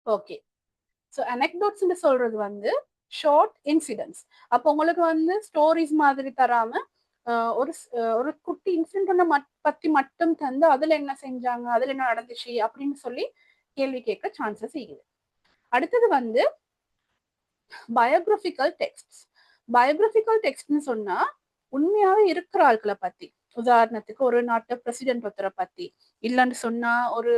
Okay. So அனெக்டோட்ஸ்ன்னு சொல்றது வந்து short incidents. அப்போ உங்களுக்கு வந்து ஸ்டோரிஸ் மாதிரி தராம ஒரு குட்டி இன்சிடென்ட் பத்தி மட்டும் தந்து அதுல என்ன செஞ்சாங்க, அதுல என்ன நடந்துச்சு அப்படின்னு சொல்லி கேள்வி கேட்க சான்சஸ் இருக்குது. அடுத்தது வந்து பயோகிராபிக்கல் டெக்ஸ்ட். பயோகிராபிக்கல் டெக்ஸ்ட்னு சொன்னா உண்மையாவே இருக்கிற ஆட்களை பத்தி, உதாரணத்துக்கு ஒரு நாட்டு பிரசிடென்ட் ஒருத்தரை பத்தி, இல்லைன்னு சொன்னா ஒரு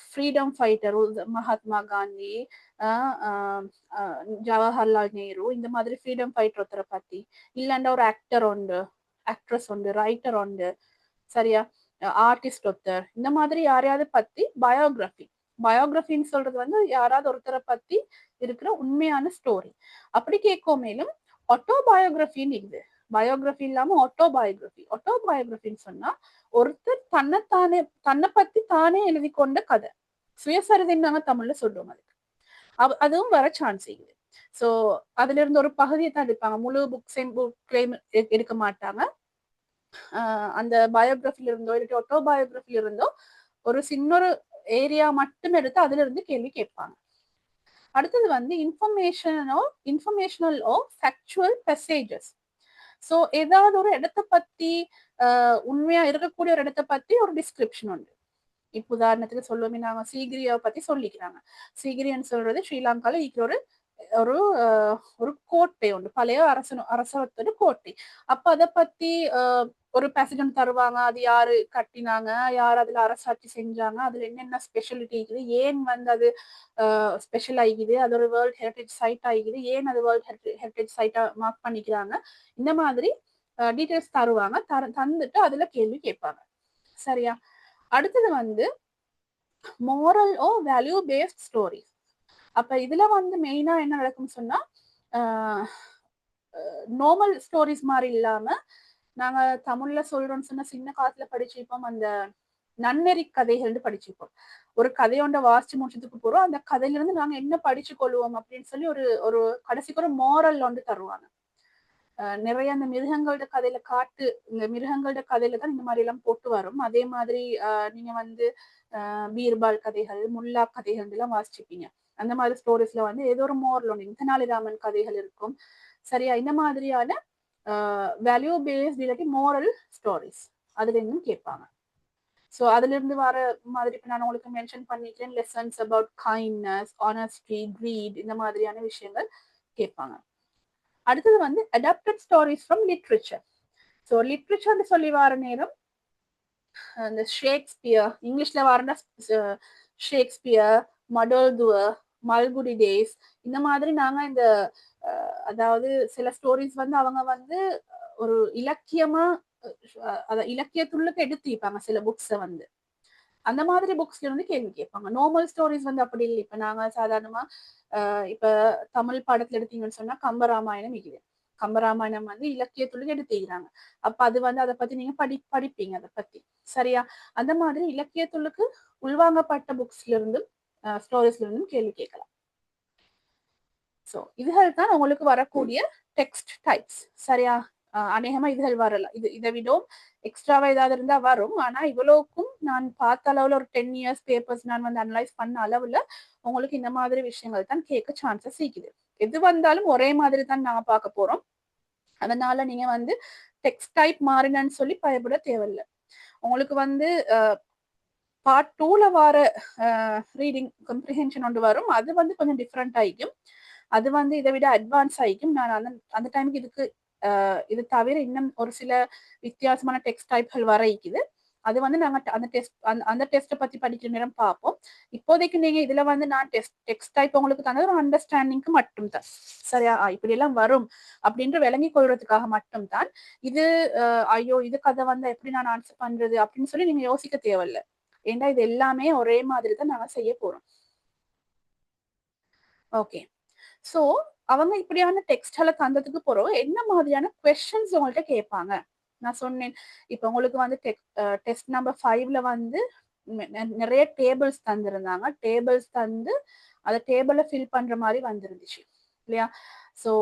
ஃப்ரீடம் ஃபைட்டர் மகாத்மா காந்தி, ஜவஹர்லால் நேரு, இந்த மாதிரி ஃப்ரீடம் ஃபைட்டர் ஒருத்தரை பத்தி, இல்லைன்னா ஒரு ஆக்டர் உண்டு, ஆக்ட்ரஸ் உண்டு, ரைட்டர் உண்டு, சரியா, ஆர்டிஸ்ட் ஒருத்தர், இந்த மாதிரி யாரையாவது பத்தி பயோகிராஃபி. பயோகிராஃபின்னு சொல்றது வந்து யாராவது ஒருத்தரை பத்தி இருக்கிற உண்மையான ஸ்டோரி. அப்படி கேட்கும் மேலும் ஆட்டோபயோகிராஃபின்னு இருக்குது. பயோகிராஃபி இல்லாம ஆட்டோபயோகிராஃபி. ஆட்டோபயோகிராஃபின்னு சொன்னா ஒருத்தர் தன்னை பத்தி தானே எழுதி கொண்ட கதை, சுயசரிதைன்னு நாங்க தமிழ்ல சொல்றோம். அதுவும் வர சான்ஸ் இருக்குது. ஸோ அதுல இருந்து ஒரு பகுதியை தான் எடுப்பாங்க, முழு புக்ஸையும் எடுக்க மாட்டாங்க. அந்த பயோகிராஃபில இருந்தோ இல்லாட்டி ஆட்டோபயோகிராஃபில இருந்தோ ஒரு சின்னொரு ஏரியா மட்டும் எடுத்து அதுல இருந்து கேள்வி கேட்பாங்க. அடுத்தது வந்து இன்ஃபர்மேஷனல் ஓ ஃபேக்சுவல் மெசேஜஸ். ஸோ ஏதாவது ஒரு இடத்தை பத்தி உண்மையா இருக்கக்கூடிய ஒரு இடத்தை பத்தி ஒரு டிஸ்கிரிப்ஷன் உண்டு. இப்ப உதாரணத்துக்கு சொல்லுவோமே, நாங்க சீகிரியை பத்தி சொல்லிக்கிறாங்க. சீகிரியன்னு சொல்றது ஸ்ரீலங்கால இருக்கிற ஒரு ஒரு கோட்டை உண்டு, பழைய அரசத்தோட கோட்டை. அப்ப அதை பத்தி ஒரு பிரசிடென்ட் தருவாங்க, அது யாரு கட்டினாங்க, யார் அதுல அரசாட்சி செஞ்சாங்க, அதுல என்னென்ன ஸ்பெஷாலிட்டி இருக்குது, ஏன் வந்து அது ஸ்பெஷல் ஆகிக்குது, அது ஒரு வேர்ல்ட் ஹெரிட்டேஜ் சைட் ஆகிக்குது, ஏன் அது வேர்ல்ட் ஹெரிட்டேஜ் சைட்டா மார்க் பண்ணிக்கிறாங்க, இந்த மாதிரி டீட்டெயில்ஸ் தருவாங்க. தந்துட்டு அதுல கேள்வி கேட்பாங்க, சரியா. அடுத்தது வந்து மோரல் ஓ வேல்யூ பேஸ்ட் ஸ்டோரி. அப்ப இதுல வந்து மெயினா என்ன நடக்கும்னு சொன்னா, நார்மல் ஸ்டோரிஸ் மாதிரி இல்லாம, நாங்க தமிழ்ல சொல்றோம்னு சொன்னா சின்ன காலத்துல படிச்சிருப்போம், அந்த நன்னெறி கதைகள்னு படிச்சிருப்போம். ஒரு கதையோண்ட வாசிச்சு முடிச்சதுக்கு போறோம், அந்த கதையில இருந்து நாங்க என்ன படிச்சு கொள்வோம் அப்படின்னு சொல்லி ஒரு ஒரு கடைசிக்கு ஒரு மோரல் வந்து தருவாங்க. நிறைய அந்த மிருகங்களோட கதையில இந்த மிருகங்களோட கதையில தான் இந்த மாதிரி எல்லாம் போட்டு வரும். அதே மாதிரி நீங்க வந்து பீர்பால் கதைகள், முல்லா கதைகள் எல்லாம் வாசிச்சிருப்பீங்க. அந்த மாதிரி ஸ்டோரிஸ்ல வந்து ஏதோ ஒரு மோரல் ஒன்று, தெனாலிராமன் கதைகள் இருக்கும், சரியா. இந்த மாதிரியான வேல்யூ பேஸ்ட் இல்லாட்டி மோரல் ஸ்டோரிஸ் அதுல இருந்தும் கேட்பாங்க. ஸோ அதுல இருந்து வர மாதிரி இப்ப நான் உங்களுக்கு மென்ஷன் பண்ணிட்டேன், lessons about kindness, honesty, greed, இந்த மாதிரியான விஷயங்கள் கேட்பாங்க. அடுத்தது வந்து adapted stories from literature. So லிட்ரேச்சர்னு சொல்லி வர நேரம் இந்த ஷேக்ஸ்பியர், இங்கிலீஷ்ல வரனா ஷேக்ஸ்பியர், மடோல்துவர், மல்குடி டேஸ், இந்த மாதிரி நாங்க இந்த அதாவது சில ஸ்டோரிஸ் வந்து அவங்க வந்து ஒரு இலக்கியமா அத இலக்கியத்துள்ளுக்கு எடுத்திருப்பாங்க சில புக்ஸ வந்து. அந்த மாதிரி புக்ஸ்ல இருந்து கேள்வி கேட்பாங்க. நார்மல் ஸ்டோரிஸ் வந்து அப்படி இல்லை. இப்ப நாங்க சாதாரணமா இப்ப தமிழ் பாடத்துல எடுத்தீங்கன்னு சொன்னா கம்பராமாயணம் இருக்குது. கம்பராமாயணம் வந்து இலக்கியத்துள்ள எடுத்துக்கிறாங்க. அப்ப அது வந்து அதை பத்தி நீங்க படிப்பீங்க அதை பத்தி. சரியா? அந்த மாதிரி இலக்கியத்துள்ளுக்கு உள்வாங்கப்பட்ட புக்ஸ்ல இருந்து ஸ்டோரிஸ்ல இருந்தும் கேள்வி கேட்கலாம். சோ இதுகள் தான் உங்களுக்கு வரக்கூடிய டெக்ஸ்ட் டைப்ஸ். சரியா? அநேகமா இதுகள் வரல. இதை விடவும் எக்ஸ்ட்ராவா ஏதாவது இருந்தா வரும். ஆனா இவ்வளவுக்கும் நான் பார்த்த அளவுல ஒரு 10 இயர்ஸ் பேப்பர்ஸ் நான் வந்து அனலைஸ் பண்ண அளவுல உங்களுக்கு இந்த மாதிரி விஷயங்கள் தான் கேட்க சான்சஸ் இருக்குது. எது வந்தாலும் ஒரே மாதிரி தான் நாங்க பார்க்க போறோம். அதனால நீங்க வந்து டெக்ஸ்ட் டைப் மாறினு சொல்லி பயப்பட தேவையில்லை. உங்களுக்கு வந்து பார்ட் 2ல வர ரீடிங் கம்ப்ரிஹென்ஷன் ஒன்று வரும். அது வந்து கொஞ்சம் டிஃப்ரெண்ட் ஆயிக்கும். அது வந்து இதை விட அட்வான்ஸ் ஆயிக்கும். நான் அந்த டைமுக்கு இதுக்கு இது தவிர இன்னும் ஒரு சில வித்தியாசமான டெக்ஸ்ட் டைப்கள் வர இருக்குது. அது வந்து நாங்க அந்த டெஸ்ட்டை பத்தி படிக்கிற நேரம் பார்ப்போம். இப்போதைக்கு நீங்க இதுல வந்து நான் டெக்ஸ்ட் டைப் உங்களுக்கு தந்தது ஒரு அண்டர்ஸ்டாண்டிங்க்கு மட்டும் தான். சரியா? இப்படி எல்லாம் வரும் அப்படின்ற விளங்கி கொள்றதுக்காக மட்டும் தான். இது ஐயோ இது கதை வந்து எப்படி நான் ஆன்சர் பண்றது அப்படின்னு சொல்லி நீங்க யோசிக்க தேவையில்லை. ஏன்னா இது எல்லாமே ஒரே மாதிரி தான் நாங்க செய்ய போறோம். ஓகே. சோ அவங்க இப்படியான டெக்ஸ்ட்ல தந்ததுக்கு போறோம் என்ன மாதிரியான கொஸ்டின்ஸ் உங்கள்கிட்ட கேட்பாங்க. நான் சொன்னேன் இப்ப உங்களுக்கு வந்து டெஸ்ட் நம்பர் 5ல வந்து நிறைய டேபிள்ஸ் தந்திருந்தாங்க. டேபிள்ஸ் தந்து அதை டேபிள ஃபில் பண்ற மாதிரி வந்துருந்துச்சு இல்லையா? சோ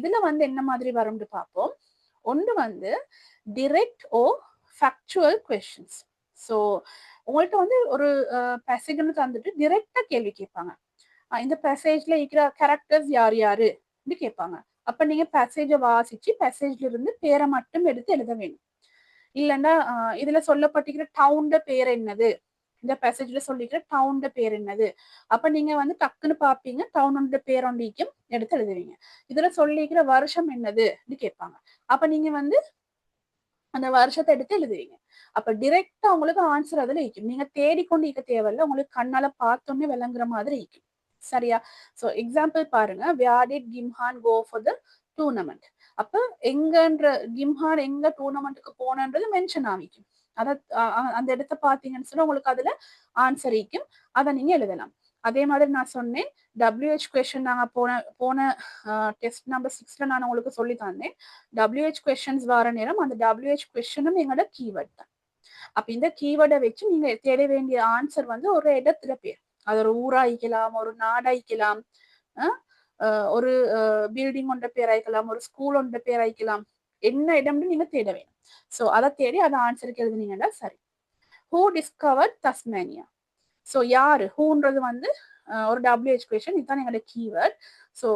இதுல வந்து என்ன மாதிரி வரும்னு பார்ப்போம். ஒன்று வந்து டிரெக்ட் ஓ ஃபேக்சுவல் கொஸ்டின்ஸ். சோ உங்கள்கிட்ட வந்து ஒரு பேசேஜ்னு தந்துட்டு டிரெக்டா கேள்வி கேட்பாங்க. இந்த பேசேஜ்ல இருக்கிற கேரக்டர்ஸ் யார் யாரு கேட்பாங்க. அப்ப நீங்க பேசேஜை வாசிச்சு பேசேஜ்ல இருந்து பேரை மட்டும் எடுத்து எழுத வேணும். இல்லைன்னா இதுல சொல்லப்பட்டிருக்கிற டவுன்ட பேர் என்னது, இந்த பேசேஜ்ல சொல்லிக்கிற டவுன்ட பேர் என்னது, அப்ப நீங்க வந்து டக்குன்னு பாப்பீங்க டவுனோட பேர் ஒன்றைக்கும் எடுத்து எழுதுவீங்க. இதுல சொல்லிக்கிற வருஷம் என்னது கேட்பாங்க. அப்ப நீங்க வந்து அந்த வருஷத்தை எடுத்து எழுதுவீங்க. அப்ப டிரெக்டா உங்களுக்கு ஆன்சர் அதுல இருக்கும். நீங்க தேடிக்கொண்டு இருக்க தேவையில்ல, உங்களுக்கு கண்ணால பார்த்தோன்னே விளங்குற மாதிரி இருக்கும். சரியா? சோ எக்ஸாம்பிள் பாருங்க. where did கிம்ஹான் go for the tournament? அப்ப எங்கன்ற கிம்ஹான் எங்க டூர்னமெண்ட்டுக்கு போனன்றது மென்ஷன் ஆகிக்கும். அத அந்த இடத்த பாத்தீங்கன்னு சொன்னா உங்களுக்கு அதுல ஆன்சர் இருக்கும். அதை நீங்க எழுதலாம். அதே மாதிரி நான் சொன்னேன் WH கொஸ்டின் நாங்க போன டெஸ்ட் நம்பர் 6ல நான் உங்களுக்கு சொல்லி தந்தேன். WH கொஸ்டின்ஸ் வர நேரம் அந்த WH கொஸ்டினும் எங்களோட கீவேர்ட் தான். அப்ப இந்த கீவேர்டை வச்சு நீங்க தேட வேண்டிய ஆன்சர் வந்து ஒரு இடத்துல பேர். அது ஒரு ஊராய்க்கலாம், ஒரு நாடாய்க்கலாம், ஒரு பில்டிங் ஒன்ற பேர் ஆயிக்கலாம், ஒரு ஸ்கூல் ஒன்ற பேர் ஆயிக்கலாம். என்ன இடம்னு நீங்க தேட வேணும். சோ அதை தேடி அதை ஆன்சருக்கு எழுதுனீங்கன்னா சரி. Who discover தஸ்மேனியா? சோ யாரு ஹூன்றது வந்து ஒரு WH கொஸ்டின். இதுதான் எங்களோட கீவேர்ட். சோ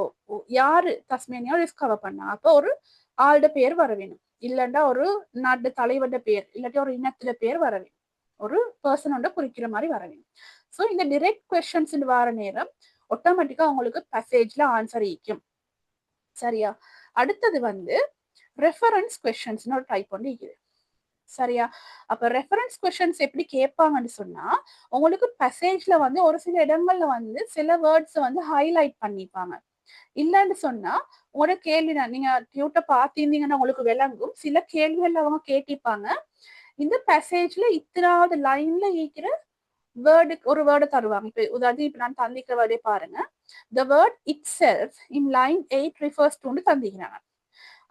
யாரு தஸ்மேனியா டிஸ்கவர் பண்ணா? அப்போ ஒரு ஆளோட பேர் வர வேணும். இல்லைன்னா ஒரு நாட்டு தலைவரோட பேர், இல்லாட்டி ஒரு இனத்துல பேர் வர வேணும். ஒரு பர்சனோட குறிக்கிற மாதிரி வர வேணும். சோ இந்த டிரெக்ட் கொஸ்டின்ஸ் வர நேரம் ஆட்டோமேட்டிக்கா உங்களுக்கு பேசேஜ்ல ஆன்சர் இருக்கும். சரியா? அடுத்தது வந்து ரெஃபரன்ஸ் கொஸ்டின்ஸ் ஒரு டைப் ஒன்று இருக்குது. சரியா? அப்ப ரெஃபரன்ஸ் கொஸ்டின்ஸ் எப்படி கேட்பாங்கன்னு சொன்னா உங்களுக்கு பேசேஜ்ல வந்து ஒரு சில இடங்கள்ல வந்து சில வேர்ட்ஸ் வந்து ஹைலைட் பண்ணிப்பாங்க. இல்லன்னு சொன்னா உங்களோட கேள்வி நீங்க டியூட்டர் பார்த்திருந்தீங்கன்னா உங்களுக்கு விளங்கும். சில கேள்விகள் அவங்க கேட்டிப்பாங்க. இந்த பேசேஜ்ல இத்தனாவது லைன்ல இருக்கிற வேர்டுக்கு ஒரு வேர்டு தருவாங்க. இப்ப நான் தந்திக்கிற வேர்டே பாருங்க. The word itself in line 8 refers to தந்திக்கிறாங்க.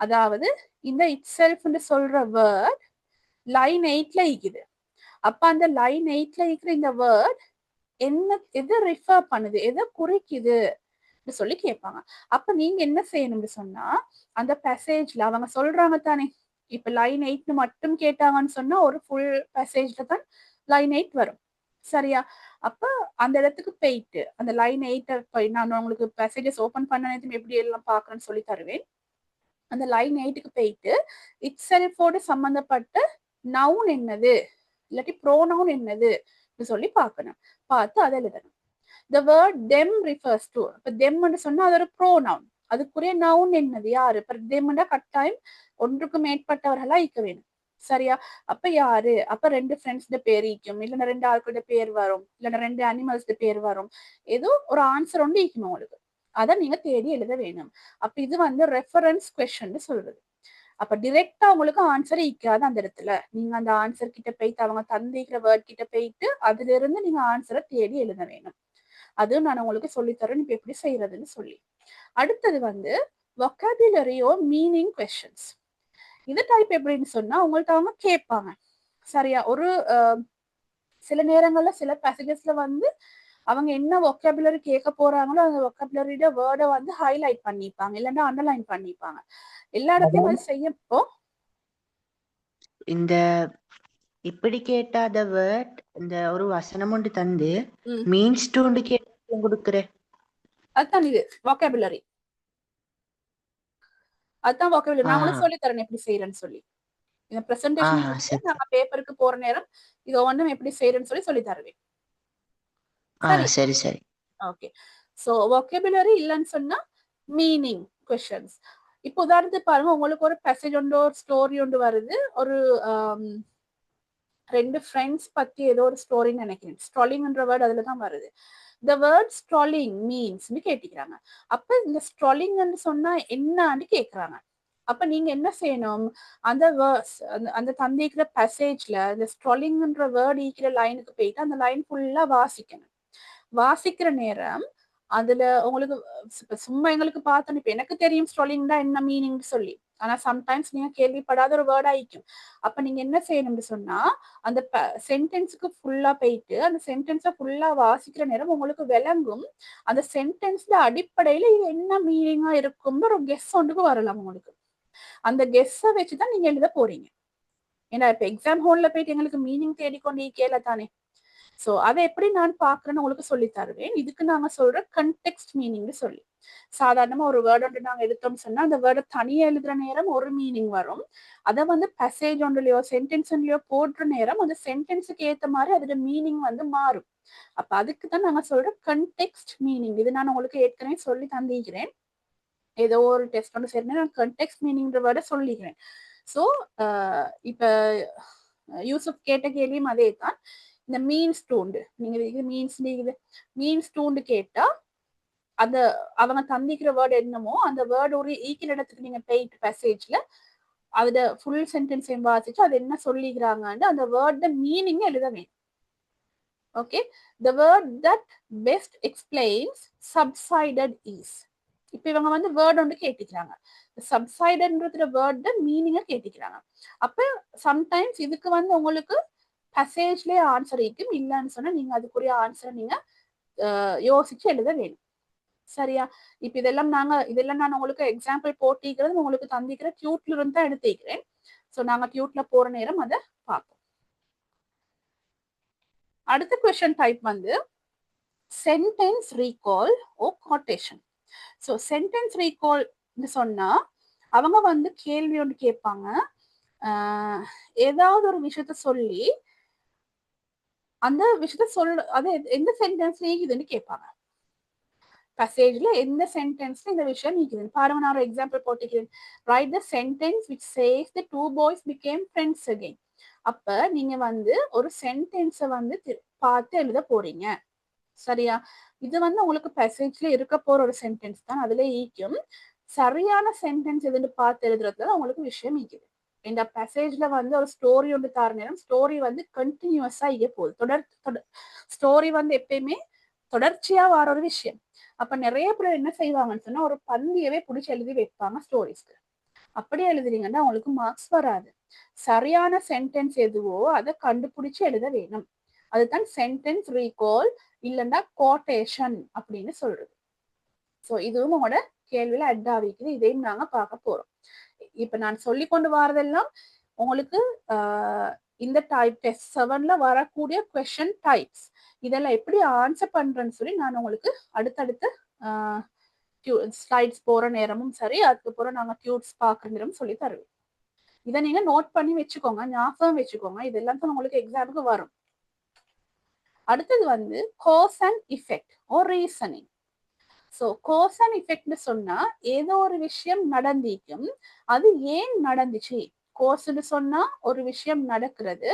அதாவது இந்த itself சொல்ற வேர்ட் லைன் 8ல இருக்குது. அப்ப அந்த லைன் 8ல இருக்கிற இந்த வேர்ட் என்ன எதை ரெஃபர் பண்ணுது, எதை குறிக்குது சொல்லி கேட்பாங்க. அப்ப நீங்க என்ன செய்யணும்னு சொன்னா அந்த பேசேஜ்ல அவங்க சொல்றாங்க தானே. இப்ப லைன் 8 மட்டும் கேட்டாங்கன்னு சொன்னா ஒரு ஃபுல் பேசேஜ்ல தான் லைன் 8 வரும். சரியா? அப்ப அந்த இடத்துக்கு போயிட்டு அந்த லைன் 8 நான் உங்களுக்கு பேசேஜஸ் ஓபன் பண்ண எப்படி எல்லாம் பாக்குறேன்னு சொல்லி தருவேன். அந்த லைன் 8க்கு போயிட்டு இட் செல்ஃபோடு சம்பந்தப்பட்ட நவுன் என்னது இல்லாட்டி ப்ரோனவுன் என்னது சொல்லி பார்க்கணும். பார்த்து அதை எழுதணும். The word them refers to. இப்ப them சொன்னா அது ஒரு ப்ரோனவுன். அதுக்குரிய நவுன் என்னது யாரு? இப்ப them கட்டாயம் ஒன்றுக்கு மேற்பட்டவர்களா இருக்க வேணும். சரியா? அப்ப யாரு? அப்ப 2 ஃப்ரெண்ட்ஸ்ட பேர் ஈக்கும், இல்லன்னா 2 ஆட்களோட பேர் வரும், இல்லன்னா 2 அனிமல்ஸ்ட பேர் வரும். ஏதோ ஒரு ஆன்சர் ஒன்று ஈக்கணும் உங்களுக்கு. அத நீங்க தேடி எழுத வேணும். அப்ப இது வந்து ரெஃபரன்ஸ் கொஸ்டின் சொல்றது. அப்ப டிரெக்டா உங்களுக்கு ஆன்சர் ஈக்காது அந்த இடத்துல. நீங்க அந்த ஆன்சர் கிட்ட போயிட்டு அவங்க தந்திக்கிற வேர்ட் கிட்ட போயிட்டு அதுல இருந்து நீங்க ஆன்சரை தேடி எழுத வேணும். அது நான் உங்களுக்கு சொல்லித்தரேன் இப்ப எப்படி செய்யறதுன்னு சொல்லி. அடுத்தது வந்து vocabulary or meaning questions. இந்த டைப் எப்படின்னு சொன்னா உங்கள்ட்ட அவங்க கேட்பாங்க. சரியா? ஒரு சில நேரங்கள்ல சில பேசேஜஸ்ல வந்து அவங்க என்ன vocabulary கேட்க போறாங்களோ அந்த vocabulary வேர்டை வந்து ஹைலைட் பண்ணிப்பாங்க, இல்லைன்னா அண்டர்லைன் பண்ணிப்பாங்க. எல்லா இடத்துலயும் அது செய்யப்போ இந்த இப்படி கேட்டாத வேர்ட் இந்த ஒரு வசனம் ஒன்று தந்து மீன்ஸ் டு கேட்டு கொடுக்குறேன். அதுதான் இது vocabulary. அதுதான் vocabulary. நான் உங்களுக்கு சொல்லி தரேன் எப்படி செய்யறேன்னு சொல்லி. இந்த பிரசன்டேஷன் நாங்க பேப்பருக்கு போற நேரம் இது ஒண்ணும் எப்படி செய்யறேன்னு சொல்லி தருவேன். சரி சரி. ஓகே. சோ vocabulary இல்லன்னு சொன்னா மீனிங் क्वेश्चंस. இப்போ உதாரணத்துக்கு பாருங்க, உங்களுக்கு ஒரு பேசேஜ் ஒன்று ஒரு ஸ்டோரி ஒன்று வருது. ஒரு 2 ஃப்ரெண்ட்ஸ் பத்தி ஏதோ ஒரு ஸ்டோரின்னு நினைக்கிறேன். ஸ்ட்ராலிங்ன்ற வேர்ட் அதுல தான் வருது. The word strolling means கேட்டிக்கிறாங்க. அப்ப இந்த ஸ்ட்ராலிங்னு சொன்னா என்னன்னு கேக்குறாங்க. அப்ப நீங்க என்ன செய்யணும், அந்த வேர்ஸ் அந்த தந்திக்கிற பேசேஜ்ல இந்த ஸ்ட்ராலிங்ன்ற வேர்ட் ஈக்கிற லைனுக்கு போயிட்டு அந்த லைன் ஃபுல்லா வாசிக்கணும். வாசிக்கிற நேரம் அதுல உங்களுக்கு சும்மா எங்களுக்கு பார்த்தோம், இப்ப எனக்கு தெரியும் ஸ்ட்ராலிங்னா என்ன மீனிங் சொல்லி. ஆனா சம்டைம்ஸ் நீங்க கேள்விப்படாத ஒரு வேர்ட் ஆயிக்கும். அப்ப நீங்க என்ன செய்யணும்னு சொன்னா அந்த சென்டென்ஸுக்கு ஃபுல்லா போயிட்டு அந்த சென்டென்ஸை ஃபுல்லா வாசிக்கிற நேரம் உங்களுக்கு விளங்கும் அந்த சென்டென்ஸ்ல அடிப்படையில இது என்ன மீனிங்கா இருக்கும்னு ஒரு கெஸ் ஒன்றுக்கு வரலாம் உங்களுக்கு. அந்த கெஸ்ஸை வச்சுதான் நீங்க எழுத போறீங்க. ஏன்னா இப்ப எக்ஸாம் ஹால்ல போயிட்டு எங்களுக்கு மீனிங் தேடிக்கொண்டு கேள தானே. சோ அதை எப்படி நான் பாக்குறேன்னு உங்களுக்கு சொல்லி தருவேன். இதுக்கு நாங்க சொல்ற கண்டெக்ஸ்ட் மீனிங் சொல்லி. சாதாரணமா ஒரு வேர்ட் ஒன்று நாங்க எடுத்தோம்னு சொன்னா அந்த வேர்டை தனியா எழுதுற நேரம் ஒரு மீனிங் வரும். அதை வந்து பேசேஜ் ஒன்றுலயோ சென்டென்ஸ் ஒன்றுலயோ போடுற நேரம் அந்த சென்டென்ஸுக்கு ஏத்த மாதிரி அதோட மீனிங் வந்து மாறும். அப்ப அதுக்கு தான் நாங்க சொல்ற கண்டெக்ஸ்ட் மீனிங். இது நான் உங்களுக்கு ஏற்கனவே சொல்லி தந்திக்கிறேன். ஏதோ ஒரு டெஸ்ட் ஒன்று சரி நான் கண்டெக்ஸ்ட் மீனிங்ன்ற வேர்டை சொல்லிக்கிறேன். சோ இப்ப யூசுப் கேட்ட கேள்வியும் அதே தான். இந்த மீன்ஸ் டூண்டு நீங்க இது மீன்ஸ் டூண்டு கேட்டா அந்த அவங்க தந்திக்கிற வேர்டு என்னமோ அந்த வேர்டு ஒரு ஈக்கிற இடத்துக்கு நீங்க போயிட்டு பேசேஜ்ல அதோட ஃபுல் சென்டென்ஸ் வாசிச்சு அது என்ன சொல்லிக்கிறாங்கன்னு அந்த வேர்ட மீனிங் எழுத வேணும். Okay. The word that best explains subsided is. இப்ப இவங்க வந்து வேர்ட் ஒன்று கேட்டுக்கிறாங்க. சப்சைடன்றது வேர்ட் மீனிங்க கேட்டுக்கிறாங்க. அப்ப சம்டைம்ஸ் இதுக்கு வந்து உங்களுக்கு பேசேஜ்லயே ஆன்சர் இருக்கும். இல்லைன்னு சொன்னா நீங்க அதுக்குரிய ஆன்சரை நீங்க யோசிச்சு எழுத வேணும். சரியா? இப்ப இதெல்லாம் நான் உங்களுக்கு எக்ஸாம்பிள் போட்டிக்கிறது உங்களுக்கு தந்திக்கிற டியூட்ல இருந்து தான் எடுத்துக்கிறேன். சோ நாங்க டியூட்ல போற நேரம் அதை பார்ப்போம். அடுத்த கொஸ்டின் டைப் வந்து சென்டென்ஸ் ரீகால் ஓ கோட்டேஷன். சோ சென்டென்ஸ் ரீகால் சொன்னா அவங்க வந்து கேள்வி ஒன்று கேட்பாங்க. ஏதாவது ஒரு விஷயத்த சொல்லி அந்த விஷயத்த அது எந்த சென்டென்ஸ்ல நீக்குதுன்னு கேட்பாங்க. பேசேஜ்ல எந்த சென்டென்ஸ்ல இந்த விஷயம் நீக்குது பாருங்க. நான் ஒரு எக்ஸாம்பிள் போட்டுக்கிறேன். Right the sentence which says the two boys became friends again. அப்ப நீங்க வந்து ஒரு சென்டென்ஸை வந்து பார்த்து எழுத போறீங்க. சரியா? இது வந்து உங்களுக்கு பேசேஜ்ல இருக்க போற ஒரு சென்டென்ஸ் தான். அதுல ஈக்கும் சரியான சென்டென்ஸ் எதுன்னு பார்த்து எழுதுறதுல உங்களுக்கு விஷயம் ஈக்குது. இந்த பேசேஜ்ல வந்து ஒரு ஸ்டோரி ஒன்று தார நேரம் ஸ்டோரி வந்து கண்டினியூஸா இங்க போகுது. ஸ்டோரி வந்து எப்பயுமே தொடர்ச்சியா வர ஒரு விஷயம். அப்ப நிறைய பேர் என்ன செய்வாங்கன்னு சொன்னா ஒரு பந்தியவே பிடிச்சி எழுதி வைப்பாங்க ஸ்டோரிஸ்க்கு. அப்படி எழுதுறீங்கன்னா உங்களுக்கு மார்க்ஸ் வராது. சரியான சென்டென்ஸ் எதுவோ அதை கண்டுபிடிச்சு எழுத வேணும். அதுதான் சென்டென்ஸ் ரீகால் இல்லைன்னா கோட்டேஷன் அப்படின்னு சொல்றது. சோ இதுவும் உங்களோட கேள்வியில அட் ஆகிக்குது. இதையும் நாங்க பார்க்க போறோம். இப்ப நான் சொல்லி கொண்டு வரதெல்லாம் உங்களுக்கு இந்த டைப் டெஸ்ட் 7ல வரக்கூடிய கொஸ்டின் டைப்ஸ் இதெல்லாம் எப்படி ஆன்சர் பண்றேன்னு சொல்லி நான் உங்களுக்கு அடுத்தடுத்து ஸ்லைட்ஸ் போற நேரமும் சரி அதுக்கப்புறம் நாங்க டியூட்ஸ் பாக்குற நேரமும் சொல்லி தருவேன். இதை நீங்க நோட் பண்ணி வச்சுக்கோங்க, ஞாபகம் வச்சுக்கோங்க. இதெல்லாம் தான் உங்களுக்கு எக்ஸாமுக்கு வரும். அடுத்தது வந்து cause and effect or reasoning. So cause and எஃபெக்ட்னு சொன்னா ஏதோ ஒரு விஷயம் நடந்திக்கும் அது ஏன் நடந்துச்சு கோஸ்ன்னு சொன்னா ஒரு விஷயம் நடக்கிறது,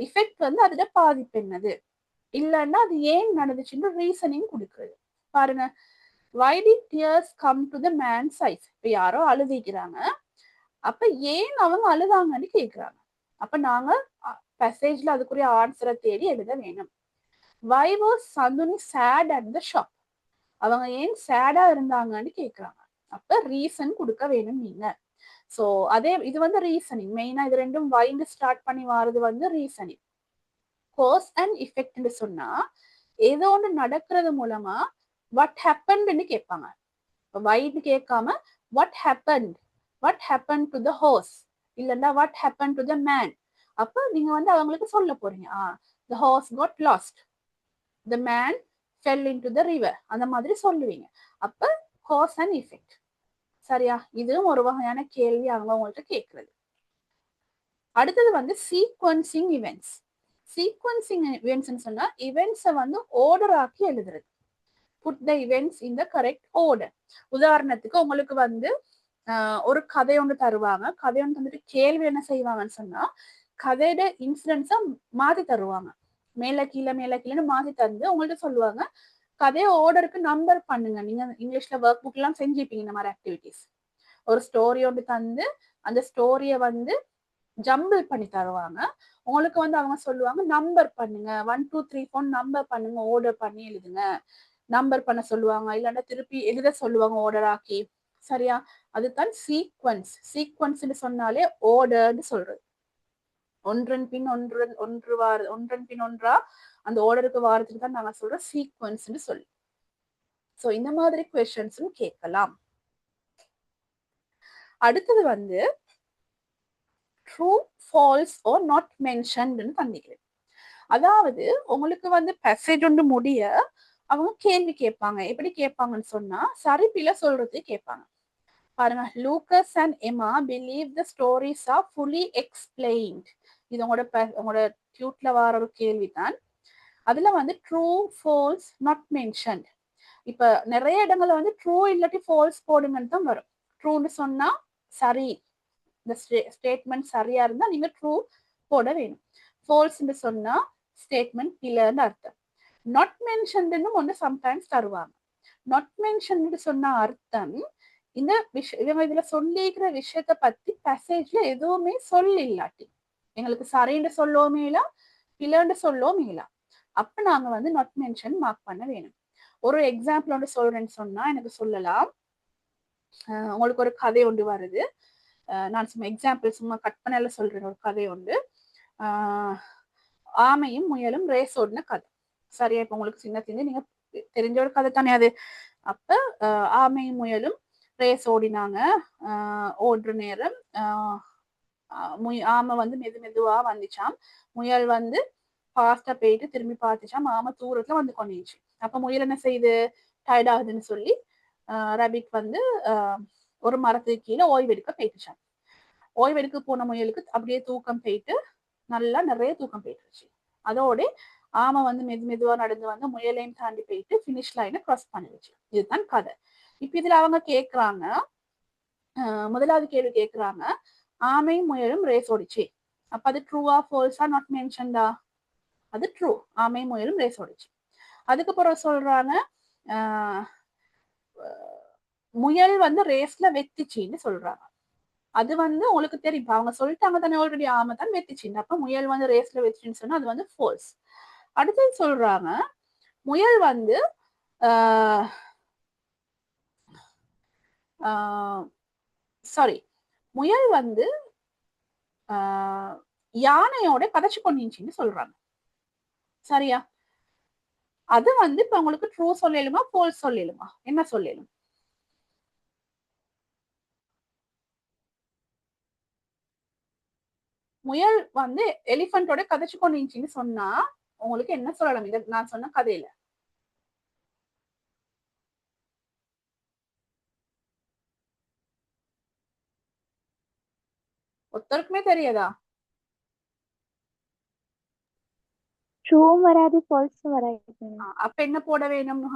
இஃபெக்ட் வந்து அதோட பாதிப்பு என்னது, இல்லைன்னா அது ஏன் நடந்துச்சுன்னு ரீசனிங் கொடுக்குறது. பாருங்க, why did tears come to the man's eyes? இப்ப யாரோ அழுதிக்கிறாங்க, அப்ப ஏன் அவங்க அழுதாங்கன்னு கேக்குறாங்க. அப்ப நாங்க பேசேஜ்ல அதுக்குரிய ஆன்சரை தேடி எழுத வேணும். why was Sanduni sad at the shop? அவங்க ஏன் சேடா இருந்தாங்கன்னு கேக்குறாங்க. அப்ப ரீசன் கொடுக்க வேணும் நீங்க. சோ அதே இது வந்து ரீசனிங் மெயினா, இது ரெண்டும் வைண்ட் ஸ்டார்ட் பண்ணி வாரது வந்து ரீசனிங். கோஸ் அண்ட் எஃபெக்ட்னு சொன்னா ஏதோ ஒன்று நடக்கிறது மூலமா வாட் ஹேப்பன்னு கேட்பாங்க. வைன்னு கேட்காம what happen to the horse, இல்லைன்னா what happen to the man. அப்ப நீங்க வந்து அவங்களுக்கு சொல்ல போறீங்க, the horse got lost, the man fell into the river, அந்த மாதிரி சொல்லுவீங்க. அப்ப cause and effect. சரியா? இதுவும் ஒரு வகையான கேள்வி அவங்க உங்கள்கிட்ட கேட்கறது. அடுத்தது வந்து சீக்வன்சிங் இவெண்ட்ஸ். சீக்வன்சிங் இவெண்ட்ஸ் சொன்னா இவெண்ட்ஸை வந்து ஆர்டர் ஆக்கி எழுதுறது. put the events in the correct order. உதாரணத்துக்கு உங்களுக்கு வந்து ஒரு கதை ஒன்று தருவாங்க. கதை ஒன்று தந்துட்டு கேள்வி என்ன செய்வாங்கன்னு சொன்னா கதையோட இன்சிடென்ட்ஸை மாத்தி தருவாங்க. மேல கீழேன்னு மாத்தி தந்து உங்கள்ட்ட சொல்லுவாங்க கதையை ஆர்டருக்கு நம்பர் பண்ணுங்க. நீங்க இங்கிலீஷ்ல ஒர்க் புக் எல்லாம் செஞ்சுப்பீங்க இந்த மாதிரி ஆக்டிவிட்டிஸ். ஒரு ஸ்டோரி ஒன்று தந்து அந்த ஸ்டோரியை வந்து ஜம்பிள் பண்ணி தருவாங்க. உங்களுக்கு வந்து அவங்க சொல்லுவாங்க நம்பர் பண்ணுங்க, 1 2 3 4 நம்பர் பண்ணுங்க, ஆர்டர் பண்ணி எழுதுங்க. நம்பர் பண்ண சொல்லுவாங்க, இல்லைன்னா திருப்பி எழுத சொல்லுவாங்க ஆர்டர் ஆக்கி. சரியா? அதுதான் சீக்வன்ஸ். சீக்வன்ஸ்ன்னு சொன்னாலே ஆர்டர்னு சொல்றது. ஒன்றன் பின் ஒன்றா அந்த ஆர்டருக்கு வாரத்துக்கு தான் நாங்க சொல்றோம் சீக்வன்ஸ்னு சொல்லி. சோ இந்த மாதிரி கொஸ்டின்ஸும் கேட்கலாம். அடுத்தது வந்து ட்ரூ ஃபால்ஸ் ஆர் நாட் மென்ஷன்ட்னு தந்திக்கிறேன். அதாவது உங்களுக்கு வந்து பேசேஜ் ஒன்று முடிய அவங்க கேள்வி கேட்பாங்க. எப்படி கேட்பாங்கன்னு சொன்னா சரிப்பில சொல்றது கேட்பாங்க. பாருங்க, Lucas and Emma believe the stories are fully explained. இது உங்களோட டியூட்ல வர ஒரு கேள்விதான். அதுல வந்து ட்ரூ ஃபால்ஸ் நாட் மென்ஷன்ட். இப்ப நிறைய இடங்கள்ல வந்து ட்ரூ இல்லாட்டி ஃபால்ஸ் போடுங்கன்னு தான் வரும். ட்ரூன்னு சொன்னா சரி, இந்த ஸ்டேட்மெண்ட் சரியா இருந்தா நீங்க ட்ரூ போட வேணும். ஃபால்ஸ்ன்னு சொன்னா ஸ்டேட்மெண்ட் இல்லைன்னு அர்த்தம். நாட் மென்ஷன்ட்னு ஒன்று சம்டைம்ஸ் தருவாங்க. நாட் மென்ஷன்டு சொன்ன அர்த்தம் இந்த இவங்க இதுல சொல்லிக்கிற விஷயத்த பத்தி பேசேஜ்ல எதுவுமே இல்லாட்டி எங்களுக்கு சரின்னு சொல்லவும் இல்லை, இல்லைன்னு சொல்லவும் இல்லை. அப்ப நாங்க வந்து நாட் மென்ஷன் மார்க் பண்ண வேணும். ஒரு எக்ஸாம்பிள் ஒன்று சொல்றேன்னு சொன்னா எனக்கு சொல்லலாம். உங்களுக்கு ஒரு கதை ஒன்று வருது. நான் சும்மா எக்ஸாம்பிள் சும்மா கட் பண்ணல சொல்றேன். ஒரு கதை உண்டு, ஆமையும் முயலும் ரேஸ் ஓடின கதை. சரியா? இப்ப உங்களுக்கு சின்ன நீங்க தெரிஞ்ச ஒரு கதை தானே அது. அப்ப ஆமையும் முயலும் ரேஸ் ஓடினாங்க. ஓடுற நேரம் ஆமை வந்து மெதுவா வந்துச்சாம். முயல் வந்து ஃபாஸ்டா போயிட்டு திரும்பி பார்த்துச்சாம். ஆமை தூரத்துல வந்து கொண்டுச்சு. அப்ப முயல் என்ன செய்யுது, டயர்ட் ஆகுதுன்னு சொல்லி ரபிட் வந்து ஒரு மரத்துக்கு கீழே ஓய்வெடுக்க போயிட்டுச்சான். ஓய்வெடுக்க போன முயலுக்கு அப்படியே தூக்கம் போயிட்டு நல்லா நிறைய தூக்கம் போயிட்டுருச்சு. அதோட ஆமை வந்து மெதுவா நடந்து வந்து முயலையும் தாண்டி போயிட்டு ஃபினிஷ் லைனை கிராஸ் பண்ணிடுச்சு. இதுதான் கதை. இப்ப இதுல அவங்க கேக்குறாங்க, முதலாவது கேள்வி கேக்குறாங்க, ஆமையும் முயலும் ரேஸ் ஓடிச்சு. அப்ப அது ட்ரூவா ஃபால்ஸா நாட் மென்ஷன்டா? அது ட்ரூ. ஆமையும் முயலும் ரேஸ் ஓடிச்சு. அதுக்கப்புறம் சொல்றாங்க முயல் வந்து ரேஸ்ல வெத்திச்சின்னு சொல்றாங்க. அது வந்து உங்களுக்கு தெரியும், அவங்க சொல்லிட்டாங்க தானே ஆல்ரெடி ஆமை தான் வெத்திச்சின்னு. அப்ப முயல் வந்து ரேஸ்ல வெத்திச்சின்னு சொன்னா அது வந்து ஃபால்ஸ். அடுத்தது சொல்றாங்க முயல் வந்து சாரி முயல் வந்து யானையோட கதைச்சு கொண்டுச்சின்னு சொல்றாங்க. சரியா? அது வந்து இப்ப உங்களுக்கு ட்ரூ சொல்லலுமா ஃபால்ஸ் சொல்லலுமா? என்ன சொல்லலும்? முயல் வந்து எலிஃபண்டோட கதைச்சு கொண்டுச்சின்னு சொன்னா உங்களுக்கு என்ன சொல்லலாம் இத நான் சொன்ன கதையில? ஒருத்தருக்குமே தெரியாதா? ட்ரூவும் வராது ஃபால்ஸும் வராது. அப்ப என்ன போட வேணும்?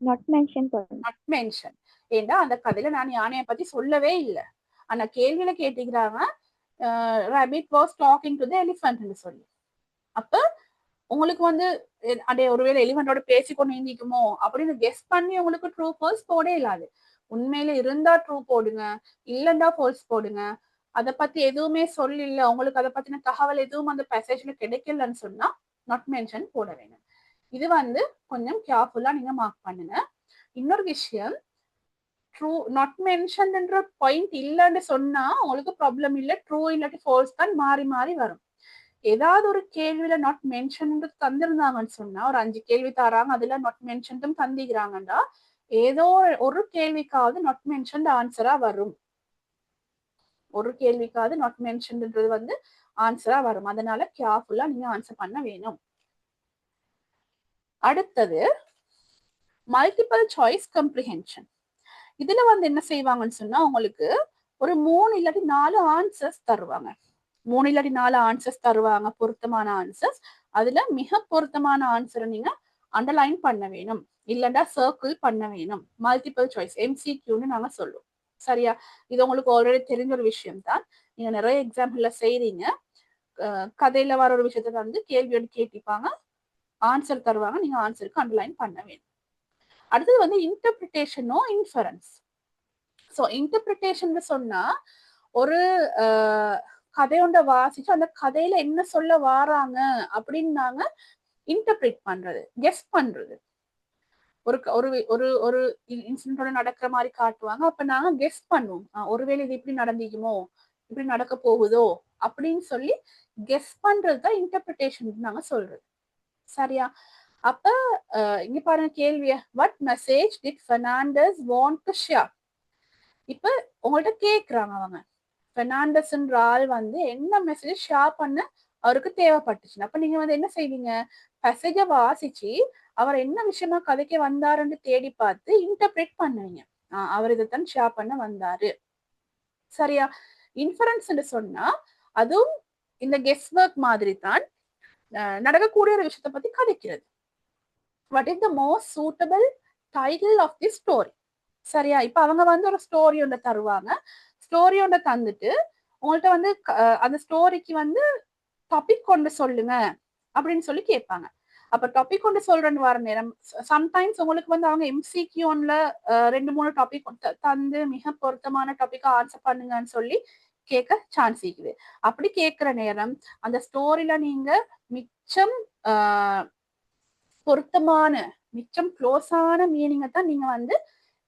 நாட் மென்ஷன் போடணும். Not mention. ஏண்டா அந்த கதையில நான் யானையை பத்தி சொல்லவே இல்லை. ஆனா கேள்வியில கேட்டுக்கிறாங்க rabbit was talking to the elephant சொல்லி. அப்ப உங்களுக்கு வந்து அதே ஒருவேளை எலிஃபண்டோட பேசிக்கொண்டு நீந்திக்குமோ அப்படின்னு கெஸ் பண்ணி உங்களுக்கு ட்ரூ ஃபால்ஸ் போட இல்லாது. உண்மையில இருந்தா ட்ரூ போடுங்க, இல்லண்டா ஃபால்ஸ் போடுங்க. அதை பத்தி எதுவுமே சொல்லல, உங்களுக்கு அதை பத்தின தகவல் எதுவும் அந்த பேசேஜ்ல கிடைக்கலன்னு சொன்னா நாட் மென்ஷன் போட வேணும். இது வந்து கொஞ்சம் கேர்ஃபுல்லா நீங்க மார்க் பண்ணுங்க. இன்னொரு விஷயம், ட்ரூ நாட் மென்ஷன்ன்ற பாயிண்ட் இல்லைன்னு சொன்னா உங்களுக்கு ப்ராப்ளம் இல்லை, ட்ரூ இல்லாட்டி ஃபால்ஸ் தான் மாறி மாறி வரும். ஏதாவது ஒரு கேள்வியில நாட் மென்ஷன் தந்திருந்தாங்கன்னு சொன்னா, ஒரு 5 கேள்வி தராங்க, அதுல நாட் மென்ஷன் தந்திக்கிறாங்கடா, ஏதோ ஒரு கேள்விக்காவது நாட் மென்ஷன் ஆன்சரா வரும். ஒரு கேள்விக்காவது நாட் மென்ஷன்ன்றது வந்து ஆன்சரா வரும். அதனால கேர்ஃபுல்லா நீங்க ஆன்சர் பண்ண வேணும். அடுத்தது மல்டிபிள் சாய்ஸ் கம்ப்ரிஹென்ஷன். இதுல வந்து என்ன செய்வாங்கன்னு சொன்னா, உங்களுக்கு ஒரு 3 இல்லாட்டி 4 ஆன்சர்ஸ் தருவாங்க. 3 இல்லாட்டி 4 ஆன்சர்ஸ் தருவாங்க, பொருத்தமான ஆன்சர்ஸ். அதுல மிக பொருத்தமான ஆன்சரை நீங்க அண்டர்லைன் பண்ண வேணும், இல்லண்டா சர்க்கிள் பண்ண வேணும். மல்டிபிள் சாய்ஸ் MCQன்னு நாங்க சொல்லுவோம். சரியா? இது உங்களுக்கு ஆல்ரெடி தெரிஞ்ச ஒரு விஷயம் தான். நீங்க நிறைய எக்ஸாம்பிள்ல செய்றீங்க. கதையில வர ஒரு விஷயத்த வந்து கேள்வியோடு கேட்டிப்பாங்க, ஆன்சர் தருவாங்க, நீங்க ஆன்சருக்கு அண்டர்லைன் பண்ண வேணும். அடுத்தது வந்து இன்டர்பிரிட்டேஷனோ இன்ஃபரன்ஸ். ஸோ இன்டர்பிரிட்டேஷன் சொன்னா, ஒரு கதையோட வாசிச்சு அந்த கதையில என்ன சொல்ல வாராங்க அப்படின்னு நாங்க இன்டர்பிரிட் பண்றது, கெஸ் பண்றது. ஒரு ஒரு ஒரு ஒரு இன்சிடென்டோட நடக்கிற மாதிரி காட்டுவாங்க, அப்ப நாங்க கெஸ் பண்ணுவோம், ஒருவேளை இது இப்படி நடந்திக்குமோ, இப்படி நடக்க போகுதோ அப்படின்னு சொல்லி கெஸ் பண்றதுதான் இன்டர்பிரிட்டேஷன் நாங்க சொல்றது. சரியா? அப்ப இங்க பாருங்க கேள்விய, what message did Fernandes want to share. இப்ப உங்கள்ட்ட கேக்குறாங்க அவங்க, பெர்னாண்டஸ்ன்ற ஆள் வந்து என்ன மெசேஜ் ஷேர் பண்ண அவருக்கு தேவைப்பட்டுச்சு. அப்ப நீங்க வந்து என்ன செய்வீங்க, மெசேஜ வாசிச்சு அவர் என்ன விஷயமா கதைக்கு வந்தாருன்னு தேடி பார்த்து இன்டர்பிரேட் பண்ணுவீங்க. அவர் இதைத்தான் ஷேர் பண்ண வந்தாரு. சரியா? இன்ஃபரன்ஸ் சொன்னா அதுவும் இந்த கெஸ் ஒர்க் மாதிரி தான், நடக்கக்கூடிய ஒரு விஷயத்த பத்தி கதைக்கிறது. What is the most suitable title of the story. சரியா? இப்ப அவங்க வந்து ஒரு ஸ்டோரி ஒன்றை தருவாங்க, ஸ்டோரி ஒன்றை தந்துட்டு உங்கள்ட்ட வந்து அந்த ஸ்டோரிக்கு வந்து டாபிக் கொண்டு சொல்லுங்க அப்படின்னு சொல்லி கேட்பாங்க. அப்ப டாபிக் கொண்டு சொல்றேன்னு வர நேரம் சம்டைம்ஸ் உங்களுக்கு வந்து அவங்க MCQ-ல 2-3 டாபிக் தந்து மிக பொருத்தமான டாபிக்கா ஆன்சர் பண்ணுங்கன்னு சொல்லி கேட்க சான்ஸ் இருக்குது. அப்படி கேட்கிற நேரம் அந்த ஸ்டோரியில நீங்க மிச்சம் பொருத்தமான, மிச்சம் க்ளோஸான மீனிங்கை தான் நீங்க வந்து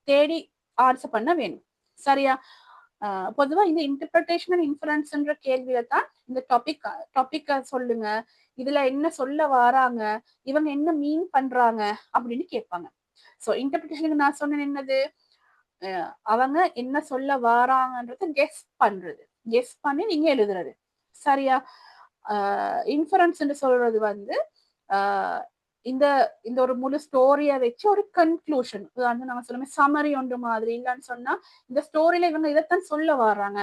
தேடி ஆன்சர் பண்ண வேணும். சரியா? பொதுவா இந்த இன்டர்பிரிட்டேஷன் அண்ட் இன்ஃபரன்ஸ்ன்ற கேள்வியில தான் இந்த டாபிக்க சொல்லுங்க, இதுல என்ன சொல்ல வராங்க, இவங்க என்ன மீன் பண்றாங்க அப்படின்னு கேட்பாங்க. சோ இன்டர்பிரிட்டேஷனுக்கு நான் சொன்னேன் என்னது, அவங்க என்ன சொல்ல வராங்கன்றத கெஸ் பண்றது, கெஸ் பண்ணி நீங்க எழுதுறது. சரியா? இன்ஃபரன்ஸ் சொல்றது வந்து இந்த இந்த ஒரு முழு ஸ்டோரியை வச்சு ஒரு கன்க்ளூஷன், வந்து நம்ம சொல்லுமே சமரி ஒன்று மாதிரி, இல்லைன்னு சொன்னா இந்த ஸ்டோரியில இவங்க இதைத்தான் சொல்ல வர்றாங்க,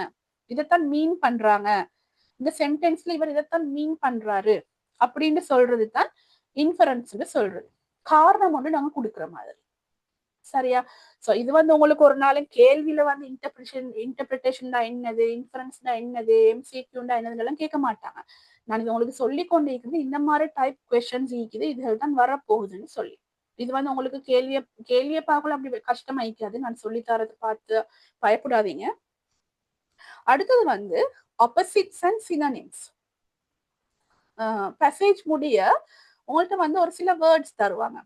இதைத்தான் மீன் பண்றாங்க, இந்த சென்டென்ஸ்ல இவர் இதைத்தான் மீன் பண்றாரு அப்படின்னு சொல்றது தான் இன்ஃபரன்ஸ் சொல்றது. காரணம் ஒன்று நாங்க கொடுக்குற மாதிரி. சரியா? சோ இது வந்து உங்களுக்கு ஒரு நாள் கேள்வியில வந்து இன்டர்பிரிட்டேஷன் தான் என்னது, இன்ஃபரன்ஸ் தான் என்னது, MCQ என்னதுன்னு கேட்க மாட்டாங்க. நான் இது உங்களுக்கு சொல்லி கொண்டு இருக்குது, இந்த மாதிரி டைப் கொஸ்டின்ஸ் இருக்குது, இதுகள் தான் வரப்போகுதுன்னு சொல்லி. இது வந்து உங்களுக்கு கேள்வியை பார்க்கல அப்படி கஷ்டமாயிக்காது, நான் சொல்லி தரது பார்த்து பயப்படாதீங்க. அடுத்தது வந்து ஆப்போசிட்ஸ் அண்ட் சினோனிம்ஸ். பேசேஜ் முடிய உங்கள்ட்ட வந்து ஒரு சில வேர்ட்ஸ் தருவாங்க.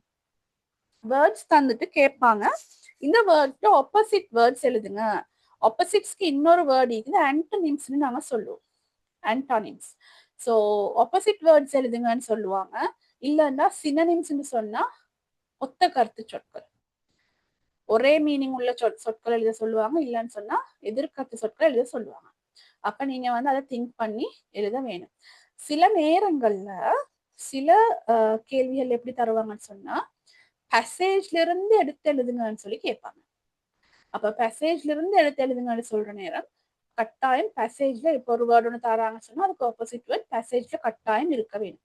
வேர்ட்ஸ் தந்துட்டு கேட்பாங்க, இந்த வேர்ட்க்கு ஆப்போசிட் வேர்ட்ஸ் எழுதுங்க. ஆப்போசிட்ஸ்க்கு இன்னொரு வேர்ட் இருக்குது ஆன்டோனிம்ஸ்னு நாங்க சொல்லுவோம், ஆன்டோனிம்ஸ். ஸோ ஆப்போசிட் வேர்ட்ஸ் எழுதுங்கன்னு சொல்லுவாங்க. இல்லைன்னா சினோனிம்ஸ்னு சொன்னா ஒத்த கருத்து சொற்கள், ஒரே மீனிங் உள்ள சொற்கள் எழுத சொல்லுவாங்க. இல்லைன்னு சொன்னா எதிர்கருத்து சொற்கள் எழுத சொல்லுவாங்க. அப்ப நீங்க வந்து அதை திங்க் பண்ணி எழுத வேணும். சில நேரங்கள்ல சில கேள்விகள் எப்படி தருவாங்கன்னு சொன்னா, பேசேஜ்ல இருந்து எடுத்து எழுதுங்கன்னு சொல்லி கேட்பாங்க. அப்ப பேசேஜ்ல இருந்து எடுத்து எழுதுங்கன்னு சொல்ற நேரம் கட்டாயம் பேசேஜ்ல இப்போ ஒரு வேர்டு ஒன்று தராங்கன்னு சொன்னா அதுக்கு ஆப்போசிட் வேர்ட் பேசேஜ்ல கட்டாயம் இருக்க வேணும்.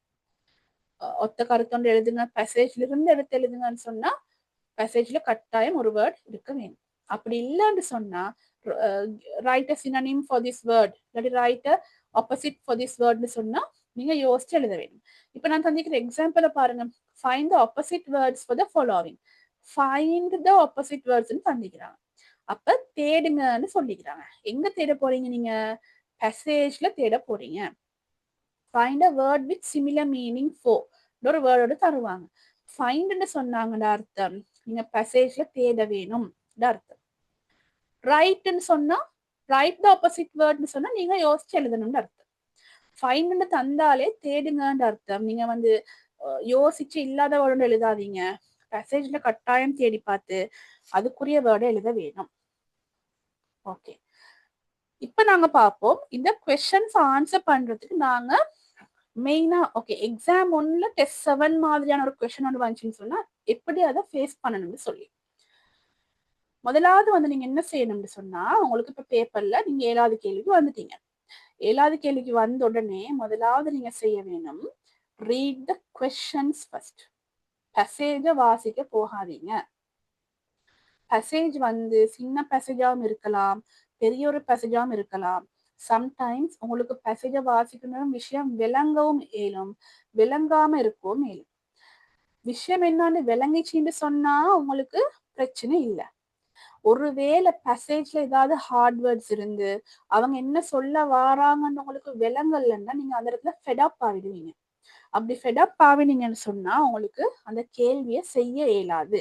ஒத்த கருத்தொன்று எழுதுங்க, பேசேஜ்ல இருந்து எடுத்து எழுதுங்கன்னு சொன்னா பேசேஜ்ல கட்டாயம் ஒரு வேர்ட் இருக்க வேணும். அப்படி இல்லைன்னு சொன்னா write a synonym for this word இல்லாட்டி write a opposite for this வேர்ட்னு சொன்னா நீங்க யோசிச்சு எழுத வேணும். இப்ப நான் தந்திக்கிற எக்ஸாம்பிள பாருங்க. Find the opposite words for the following. Find the opposite வேர்ட்ஸ்ன்னு தந்திக்கிறாங்க. அப்ப தேடுங்கன்னு சொல்லிக்கிறாங்க. எங்க தேட போறீங்க? நீங்க பேசேஜ்ல தேட போறீங்க. Find a word with similar meaning four ஒரு வேர்டோட தருவாங்க. ஃபைண்ட்னு சொன்னாங்கன்னு அர்த்தம் நீங்க பேசேஜ்ல தேட வேணும் அர்த்தம். ரைட்னு சொன்னா ரைட் த ஆப்போசிட் வேர்ட்னு சொன்னா நீங்க யோசிச்சு எழுதணும்னு அர்த்தம். ஃபைண்ட்னு தந்தாலே தேடுங்கன்னு அர்த்தம். நீங்க வந்து யோசிச்சு இல்லாத வேர்டு எழுதாதீங்க. பேசேஜ்ல கட்டாயம் தேடி பார்த்து அதுக்குரிய வேர்டை எழுத வேணும். ஓகே, இப்ப நாங்க பார்ப்போம் இந்த கொஸ்டின்ஸ் ஆன்சர் பண்றதுக்கு நாங்க மெயினா ஓகே எக்ஸாம் 1ல டெஸ்ட் 7 மாதிரியான ஒரு கொஸ்டின் ஒன்று வந்துச்சுன்னு சொன்னா எப்படி அதை ஃபேஸ் பண்ணணும்னு சொல்லி முதலாவது வந்து நீங்க என்ன செய்யணும்னு சொன்னா உங்களுக்கு இப்ப பேப்பர்ல நீங்க 7வது கேள்விக்கு வந்துட்டீங்க. 7வது கேள்விக்கு வந்த உடனே முதலாவது நீங்க செய்ய வேணும் ரீட் த கொஸ்டின்ஸ் ஃபர்ஸ்ட். பேசேஜ வாசிக்க போகாதீங்க. பேசேஜ் வந்து சின்ன பேசேஜாவும் இருக்கலாம், பெரிய ஒரு பேசேஜாவும் இருக்கலாம். சம்டைம்ஸ் உங்களுக்கு பேசேஜ வாசிக்கணும் விஷயம் விளங்கவும் இயலும், விளங்காம இருக்கவும் இயலும். விஷயம் என்னன்னு விளங்கிச்சின்னு சொன்னா உங்களுக்கு பிரச்சனை இல்லை. ஒருவேளை பேசேஜ்ல ஏதாவது ஹார்ட்வேர்ட்ஸ் இருந்து அவங்க என்ன சொல்ல வாராங்கன்னு உங்களுக்கு விளங்கலன்னா நீங்க அந்த இடத்துல ஃபெடப் ஆகிடுவீங்க. அப்படி ஃபெடப் ஆகினீங்கன்னு சொன்னா உங்களுக்கு அந்த கேள்வியை செய்ய இயலாது.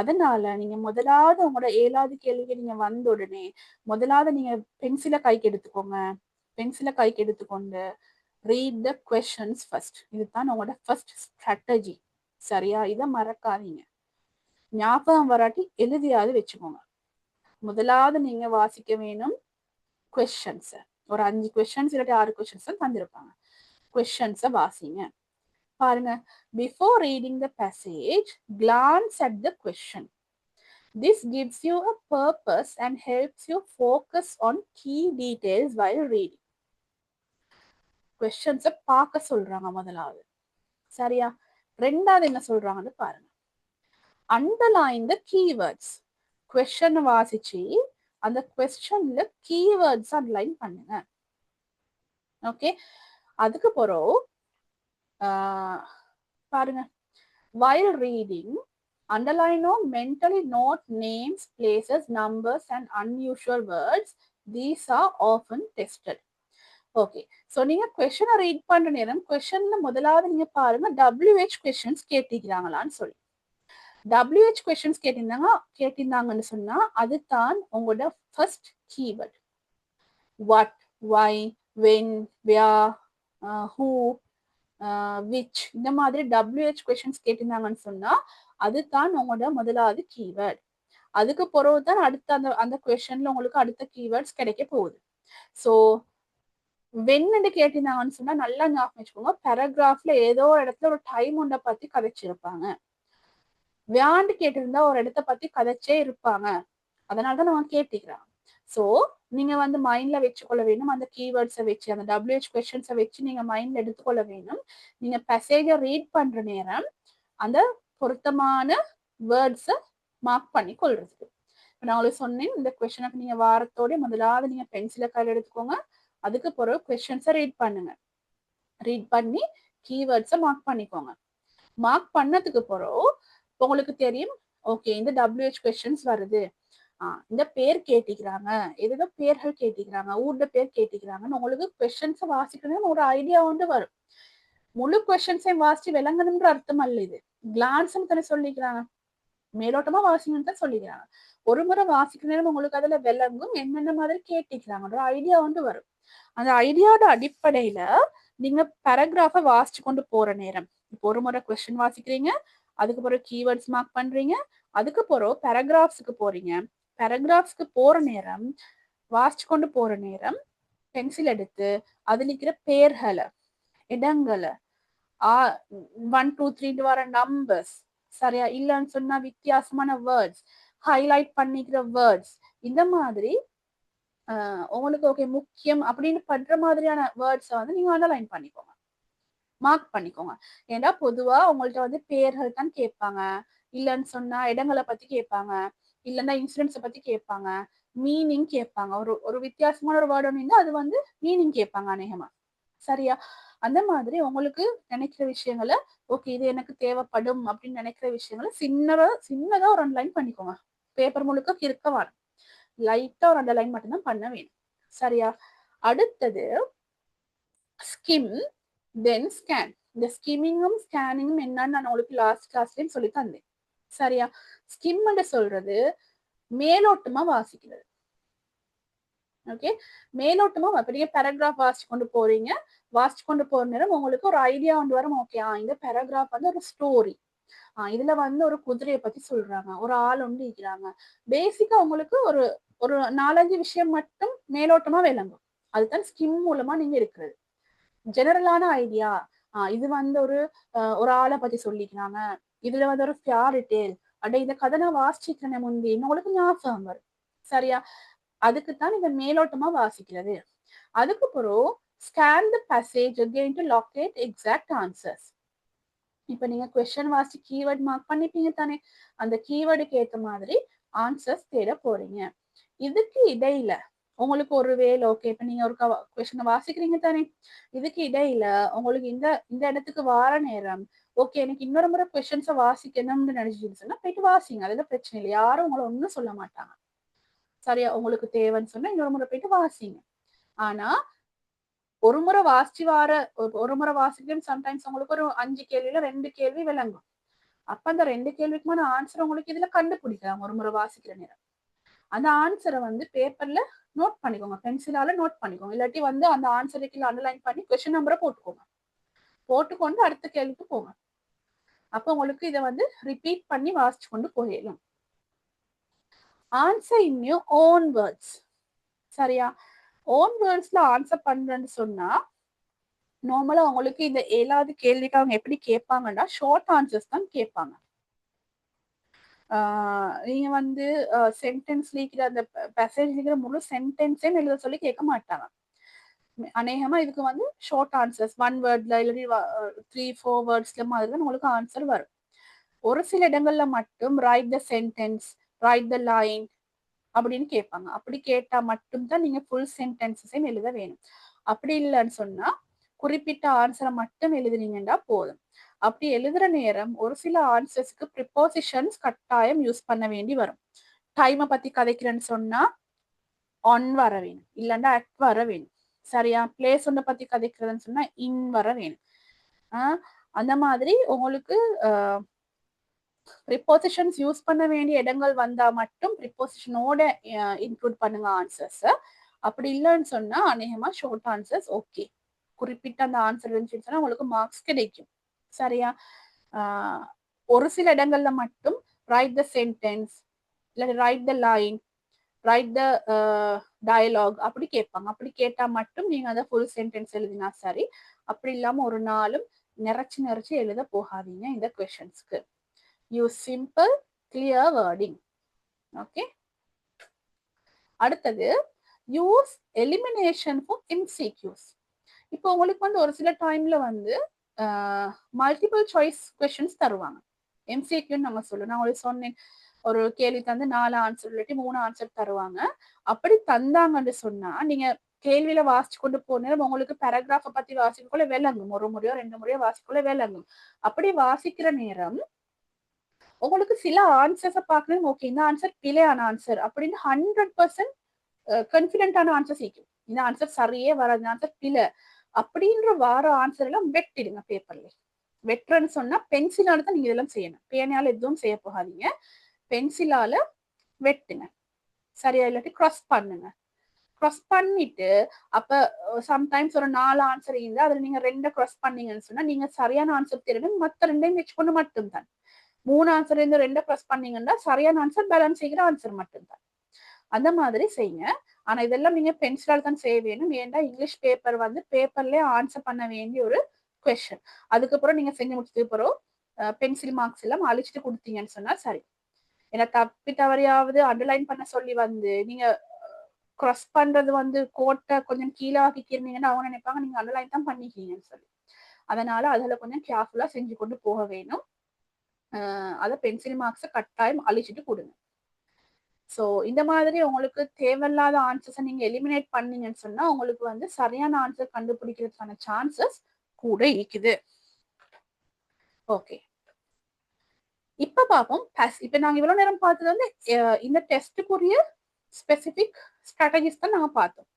அதனால நீங்க முதலாவது உங்களோட 7வது கேள்விக்கு நீங்க வந்த உடனே முதலாவது நீங்க பென்சிலை கைக்கு எடுத்துக்கோங்க. பென்சிலை கைக்கு எடுத்துக்கொண்டு ரீட் த கொஸ்டின்ஸ் ஃபர்ஸ்ட். இதுதான் உங்களோட ஃபர்ஸ்ட் ஸ்ட்ராட்டஜி. சரியா? இதை மறக்காதீங்க. ஞாபகம் வராட்டி எழுதியாவது வச்சுக்கோங்க. முதலாவது நீங்க வாசிக்க வேணும் கொஸ்டின்ஸ். ஒரு 5 கொஸ்டின்ஸ் இல்லாட்டி 6 கொஸ்டின்ஸ் தந்திருப்பாங்க. கொஸ்டின்ஸை வாசிங்க. பாருங்க. Before reading the passage, glance at the question. This gives you a purpose and helps you focus on key details while reading. Questions பார்க்க சொல்றாங்க முதலாவது. சரியா? ரெண்டாவது என்ன சொல்றாங்கன்னு பாருங்க. Underline the keywords. Question வாசிச்சு அந்த questionல keywords அண்டர்லைன் பண்ணுங்க. ஓகே, அதுக்கு பிறகு பாருங்க. While reading, underline or mentally note names, places, numbers, and unusual words. These are often tested. Okay, so நீங்க கொஸ்டினை ரீட் பண்ற நேரம் கொஸ்டின்ல முதலாவது நீங்க பாருங்க WH கொஸ்டின்ஸ் கேட்டிருக்கிறாங்களான்னு சொல்லி. WH கொஸ்டின்ஸ் கேட்டிருந்தாங்கன்னு சொன்னா அதுதான் உங்களோட first keyword. What, why, when, where, who, which இந்த மாதிரி WH கொஸ்டின்ஸ் கேட்டிருந்தாங்கன்னு சொன்னா அதுதான் உங்களோட முதலாவது கீவேர்ட். அதுக்கு பிறகுதான் அடுத்த அந்த கொஸ்டின்ல உங்களுக்கு அடுத்த கீவேர்ட்ஸ் கிடைக்க போகுது. ஸோ வென்னு கேட்டிருந்தாங்கன்னு சொன்னா நல்லா ஞாபகம் வச்சுக்கோங்க. பேராகிராஃப்ல ஏதோ ஒரு இடத்துல ஒரு டைம் ஒன்றை பத்தி கதைச்சிருப்பாங்க. வியாண்டு கேட்டிருந்தா ஒரு இடத்த பத்தி கதைச்சே இருப்பாங்க. அதனாலதான் நம்ம கேட்டுக்கிறாங்க. ஸோ நீங்க வந்து மைண்ட்ல வச்சுக்கொள்ள வேணும். அந்த கீவேர்ட்ஸை வச்சு அந்த WH கொஸ்டின்ஸை வச்சு நீங்க மைண்ட்ல எடுத்துக்கொள்ள வேணும். நீங்க பேசேஜை ரீட் பண்ற நேரம் அந்த பொருத்தமான வேர்ட்ஸை மார்க் பண்ணி கொள்றதுக்கு. நான் உங்களுக்கு சொன்னேன் இந்த கொஸ்டினுக்கு நீங்க வாரத்தோட முதலாவது நீங்க பென்சிலை கையில் எடுத்துக்கோங்க. அதுக்கு பிறகு கொஸ்டின்ஸை ரீட் பண்ணுங்க. ரீட் பண்ணி கீவேர்ட்ஸை மார்க் பண்ணிக்கோங்க. மார்க் பண்ணதுக்கு பிறகு உங்களுக்கு தெரியும் ஓகே இந்த WH கொஸ்டின்ஸ் வருது, இந்த பேர் கேட்டிக்கிறாங்க, ஏதோ பேர்கள் கேட்டிக்கிறாங்க, ஊர்ல பேர் கேட்டிக்கிறாங்கன்னு உங்களுக்கு கொஸ்டின்ஸை வாசிக்கணும்னு ஒரு ஐடியா வந்து வரும். முழு கொஸ்டின்ஸையும் வாசிச்சு விளங்கணும்ன்ற அர்த்தம் அல்ல. இது கிளான்ஸ்ன்னு தானே சொல்லிக்கிறாங்க, மேலோட்டமா வாசிக்கணும்னு தான் சொல்லிக்கிறாங்க. ஒரு முறை வாசிக்கிற நேரம் உங்களுக்கு அதுல விளங்கும் என்னென்ன மாதிரி கேட்டிக்கிறாங்க ஒரு ஐடியா வந்து வரும். அந்த ஐடியாவோட அடிப்படையில நீங்க பேராகிராஃபை வாசிச்சு கொண்டு போற நேரம் இப்போ ஒரு முறை கொஸ்டின் வாசிக்கிறீங்க, அதுக்கு பிறகு கீவேர்ட்ஸ் மார்க் பண்றீங்க, அதுக்கு பிறகு பேராகிராஃப்ஸ்க்கு போறீங்க. பேராகிராஃப்ஸ்க்கு போற நேரம் வாசிச்சு கொண்டு போற நேரம் பென்சில் எடுத்து அதுல இருக்கிற பேர்களை, இடங்களை, 1 2 3 வர நம்பர்ஸ், சரியா இல்லைன்னு சொன்னா வித்தியாசமான வேர்ட்ஸ், ஹைலைட் பண்ணிக்கிற வேர்ட்ஸ், இந்த மாதிரி உங்களுக்கு ஓகே முக்கியம் அப்படின்னு பண்ற மாதிரியான வேர்ட்ஸை வந்து நீங்க அண்டர்லைன் பண்ணிக்கோங்க, மார்க் பண்ணிக்கோங்க. ஏன்னா பொதுவா உங்கள்ட்ட வந்து பேர்கள் தான் கேட்பாங்க, இல்லைன்னு சொன்னா இடங்களை பத்தி கேட்பாங்க, இல்லைன்னா இன்சிடென்ட்ஸை பத்தி கேட்பாங்க, மீனிங் கேட்பாங்க. ஒரு வித்தியாசமான ஒரு வேர்டு ஒன்று அது வந்து மீனிங் கேட்பாங்க அநேகமா. சரியா? அந்த மாதிரி உங்களுக்கு நினைக்கிற விஷயங்களை ஓகே இது எனக்கு தேவைப்படும் அப்படின்னு நினைக்கிற விஷயங்களை சின்னதா ஒரு அண்டர்லைன் பண்ணிக்கோங்க. பேப்பர் முழுக்க கிறுக்க வேணும், லைட்டா ஒரு அண்டர்லைன் மட்டும்தான் பண்ண வேணும். சரியா? அடுத்தது ஸ்கிம் தென் ஸ்கேன். இந்த ஸ்கிம்மிங்கும் ஸ்கேனிங்கும் என்னன்னு நான் உங்களுக்கு லாஸ்ட் கிளாஸ்லயும் சொல்லி தந்தேன். சரியா? ஸ்கிம் சொல்றது மேலோட்டமா வாசிக்கிறது. ஓகே, மேலோட்டமா பெரிய பேராகிராஃப் வாசிச்சு கொண்டு போறீங்க, வாசிச்சு கொண்டு போற நேரம் உங்களுக்கு ஒரு ஐடியா வந்து வரும். ஓகே, இந்த பேராகிராஃப் வந்து ஒரு ஸ்டோரி, இதுல வந்து ஒரு குதிரையை பத்தி சொல்றாங்க, ஒரு ஆள் ஒன்று இருக்கிறாங்க. பேசிக்கா உங்களுக்கு ஒரு ஒரு 4-5 விஷயம் மட்டும் மேலோட்டமா விளங்கும். அதுதான் ஸ்கிம் மூலமா நீங்க இருக்கிறது. ஜெனரலான ஐடியா, இது வந்து ஒரு ஆளை பத்தி சொல்லிக்கிறாங்க, இதுல வந்து ஒரு ஃபியாரி டேல், இந்த கதை நான் வாசிச்சிருக்கேன் முந்தி, உங்களுக்கு ஞாபகம் வரும். சரியா? அதுக்குத்தான் இந்த மேலோட்டமா வாசிக்கிறது. அதுக்கப்புறம் scan the passage again to locate exact answers. இப்ப நீங்க கொஸ்டின் வாசி கீவேர்ட் மார்க் பண்ணிப்பீங்க தானே, அந்த கீவேர்டுக்கு ஏத்த மாதிரி ஆன்சர்ஸ் தேட போறீங்க. இதுக்கு இடையில உங்களுக்கு ஒரு வேலை ஓகே, இப்ப நீங்க ஒரு கொஸ்டினை வாசிக்கிறீங்க தானே, இதுக்கு இடையில உங்களுக்கு இந்த இடத்துக்கு வார நேரம் ஓகே எனக்கு இன்னொரு முறை கொஸ்டின்ஸை வாசிக்கணும்னு நினைச்சிருச்சுன்னா போயிட்டு வாசிங்க, அதுல பிரச்சனை இல்லை, யாரும் உங்களை ஒன்றும் சொல்ல மாட்டாங்க. சரியா? உங்களுக்கு தேவைன்னு சொன்னா இன்னொரு முறை போயிட்டு வாசிங்க. ஆனா ஒரு முறை வாசிக்கிறேன் சம்டைம்ஸ் உங்களுக்கு ஒரு 5 கேள்வியில 2 கேள்வி விளங்கும். அப்ப அந்த 2 கேள்விக்குமான ஆன்சர் உங்களுக்கு இதுல கண்டுபிடிக்கலாம் ஒரு முறை வாசிக்கிற நேரம். அந்த ஆன்சரை வந்து பேப்பர்ல நோட் பண்ணிக்கோங்க, பென்சிலால நோட் பண்ணிக்கோங்க, இல்லாட்டி வந்து அந்த ஆன்சருக்கு அண்டர்லைன் பண்ணி கொஸ்டின் நம்பரை போட்டுக்கொண்டு அடுத்த கேள்விக்கு போங்க. அப்ப உங்களுக்கு இதை வந்து ரிப்பீட் பண்ணி வாசிச்சு கொண்டு போயிடலாம். Answer in your own words. சரியா? ஓன் வேர்ட்ஸ்ல ஆன்சர் பண்றேன்னு சொன்னா நார்மலா உங்களுக்கு இந்த 7வது கேள்விக்கு அவங்க எப்படி கேட்பாங்கன்னா ஷார்ட் ஆன்சர்ஸ் தான் கேட்பாங்க. நீங்க வந்து சென்டென்ஸ் இருக்கிற அந்த பேசேஜ் இருக்கிற முழு சென்டென்ஸே எழுத சொல்லி கேட்க மாட்டாங்க. அநேகமா இதுக்கு வந்து ஷார்ட் ஆன்சர்ஸ் 1 வேர்ட்ல இல்லாட்டி 3-4 வேர்ட்ஸ்ல மாதிரி தான் உங்களுக்கு ஆன்சர் வரும். ஒரு சில இடங்கள்ல மட்டும் write the sentence, right the line அப்படின்னு கேட்பாங்க. அப்படி கேட்டா மட்டும்தான் நீங்க ஃபுல் சென்டென்ஸஸையும் எழுத வேணும். அப்படி இல்லைன்னு சொன்னா குறிப்பிட்ட ஆன்சரை மட்டும் எழுதுனீங்கன்னா போதும். அப்படி எழுதுற நேரம் ஒரு சில ஆன்சர்ஸ்க்கு ப்ரிப்போசிஷன்ஸ் கட்டாயம் யூஸ் பண்ண வேண்டி வரும். டைமை பத்தி கதைக்கிறேன்னு சொன்னா ஒன் வர வேணும், இல்லைன்னா அட் வர வேணும். சரியா? பிளேஸ் ஒன்றை பத்தி கதைக்கிறதுன்னு சொன்னா இன் வர வேணும். அந்த மாதிரி உங்களுக்கு ப்ரிப்போசிஷன்ஸ் யூஸ் பண்ண வேண்டிய இடங்கள் வந்தா மட்டும் ப்ரிப்போசிஷனோட இன்க்ளூட் பண்ணுங்க ஆன்சர்ஸ். அப்படி இல்லைன்னு சொன்னா அநேகமா ஷார்ட் ஆன்சர்ஸ் ஓகே, குறிப்பிட்ட அந்த ஆன்சர் இருந்துச்சுன்னு சொன்னா உங்களுக்கு மார்க்ஸ் கிடைக்கும். சரியா? ஒரு சில இடங்கள்ல மட்டும் ரைட் த சென்டென்ஸ், இல்லை write the line, write the dialogue அப்படி கேட்பாங்க. அப்படி கேட்டா மட்டும் நீங்க அதை ஃபுல் சென்டென்ஸ் எழுதினா சரி. அப்படி இல்லாம ஒரு நாளும் நிறைச்சு எழுத போகாதீங்க இந்த கொஸ்டின்ஸ்க்கு. Use simple clear wording. Okay, அடுத்தது யூஸ் எலிமினேஷன் ஃபார் MCQs. இப்போ உங்களுக்கு வந்து ஒரு சில டைம்ல வந்து மல்டிபிள் சாய்ஸ் கொஸ்டின்ஸ் தருவாங்க. MCQன்னு நம்ம சொல்லுவோம். நான் உங்களுக்கு சொன்னேன், ஒரு கேள்வி தந்து 4 ஆன்சர் இல்லாட்டி 3 ஆன்சர் தருவாங்க. அப்படி தந்தாங்கன்னு சொன்னா நீங்க கேள்வியில வாசிச்சு கொண்டு போன உங்களுக்கு பேராகிராஃபை பத்தி வாசிக்கக்குள்ள விளங்கும், ஒரு முறையோ 2 முறையோ வாசிக்கக்குள்ள விளங்கும். அப்படி வாசிக்கிற நேரம் உங்களுக்கு சில ஆன்சர்ஸை பார்க்கணும், ஓகே இந்த ஆன்சர் பிழையான ஆன்சர் அப்படின்னு 100% கான்ஃபிடென்டான ஆன்சர் சீக்கும். இந்த ஆன்சர் சரியே வராது, இந்த ஆன்சர் பிழை அப்படின்ற வார ஆன்சர் எல்லாம் வெட்டிடுங்க பேப்பர்ல. வெட்டுறன்னு சொன்னா பென்சிலால தான் நீங்க இதெல்லாம் செய்யணும், பேனால எதுவும் செய்ய போகாதீங்க. பென்சிலால வெட்டுங்க. சரியா? இல்லாட்டி கிராஸ் பண்ணுங்க. கிராஸ் பண்ணிட்டு அப்ப சம்டைம்ஸ் ஒரு 4 ஆன்சர் இருந்தா அதுல நீங்க 2 கிராஸ் பண்ணீங்கன்னு சொன்னா நீங்க சரியான ஆன்சர் தெரியும், மத்த 2 வச்சுக்கொண்டு மட்டும்தான். 3 ஆன்சர் இருந்து 2 கிராஸ் பண்ணீங்கன்னா சரியான ஆன்சர் பேலன்ஸ் செய்கிற ஆன்சர் மட்டும்தான். அந்த மாதிரி செய்யுங்க. ஆனா இதெல்லாம் நீங்க பென்சிலால் தான் செய்ய வேணும். ஏன்னா இங்கிலீஷ் பேப்பர் வந்து பேப்பர்லயே ஆன்சர் பண்ண வேண்டிய ஒரு கொஸ்டின். அதுக்கப்புறம் நீங்க செஞ்சு முடிச்சதுக்கு அப்புறம் பென்சில் மார்க்ஸ் எல்லாம் அழிச்சிட்டு கொடுத்தீங்கன்னு சொன்னா சரி. ஏன்னா தப்பி தவறியாவது அண்டர்லைன் பண்ண சொல்லி வந்து நீங்க கிராஸ் பண்றது வந்து கோட்டை கொஞ்சம் கீழே ஆக்கிக்கிறீங்கன்னா அவங்க நினைப்பாங்க நீங்க அண்டர்லைன் தான் பண்ணிக்கிறீங்கன்னு சொல்லி. அதனால அதுல கொஞ்சம் கேர்ஃபுல்லா செஞ்சு கொண்டு போக வேணும். அதை பென்சில் மார்க்ஸை கட்டாயம் அழிச்சிட்டு கொடுங்க. ஸோ இந்த மாதிரி உங்களுக்கு தேவையில்லாத ஆன்சர்ஸை நீங்க எலிமினேட் பண்ணீங்கன்னு சொன்னா உங்களுக்கு வந்து சரியான ஆன்சர் கண்டுபிடிக்கிறதுக்கான சான்சஸ் கூட இருக்குது. ஓகே, இப்ப பார்ப்போம். இப்ப நாங்க இவ்வளவு நேரம் பார்த்தது வந்து இந்த டெஸ்ட்டுக்குரிய ஸ்பெசிபிக் ஸ்ட்ராட்டஜிஸ் தான் நாங்க பார்த்தோம்.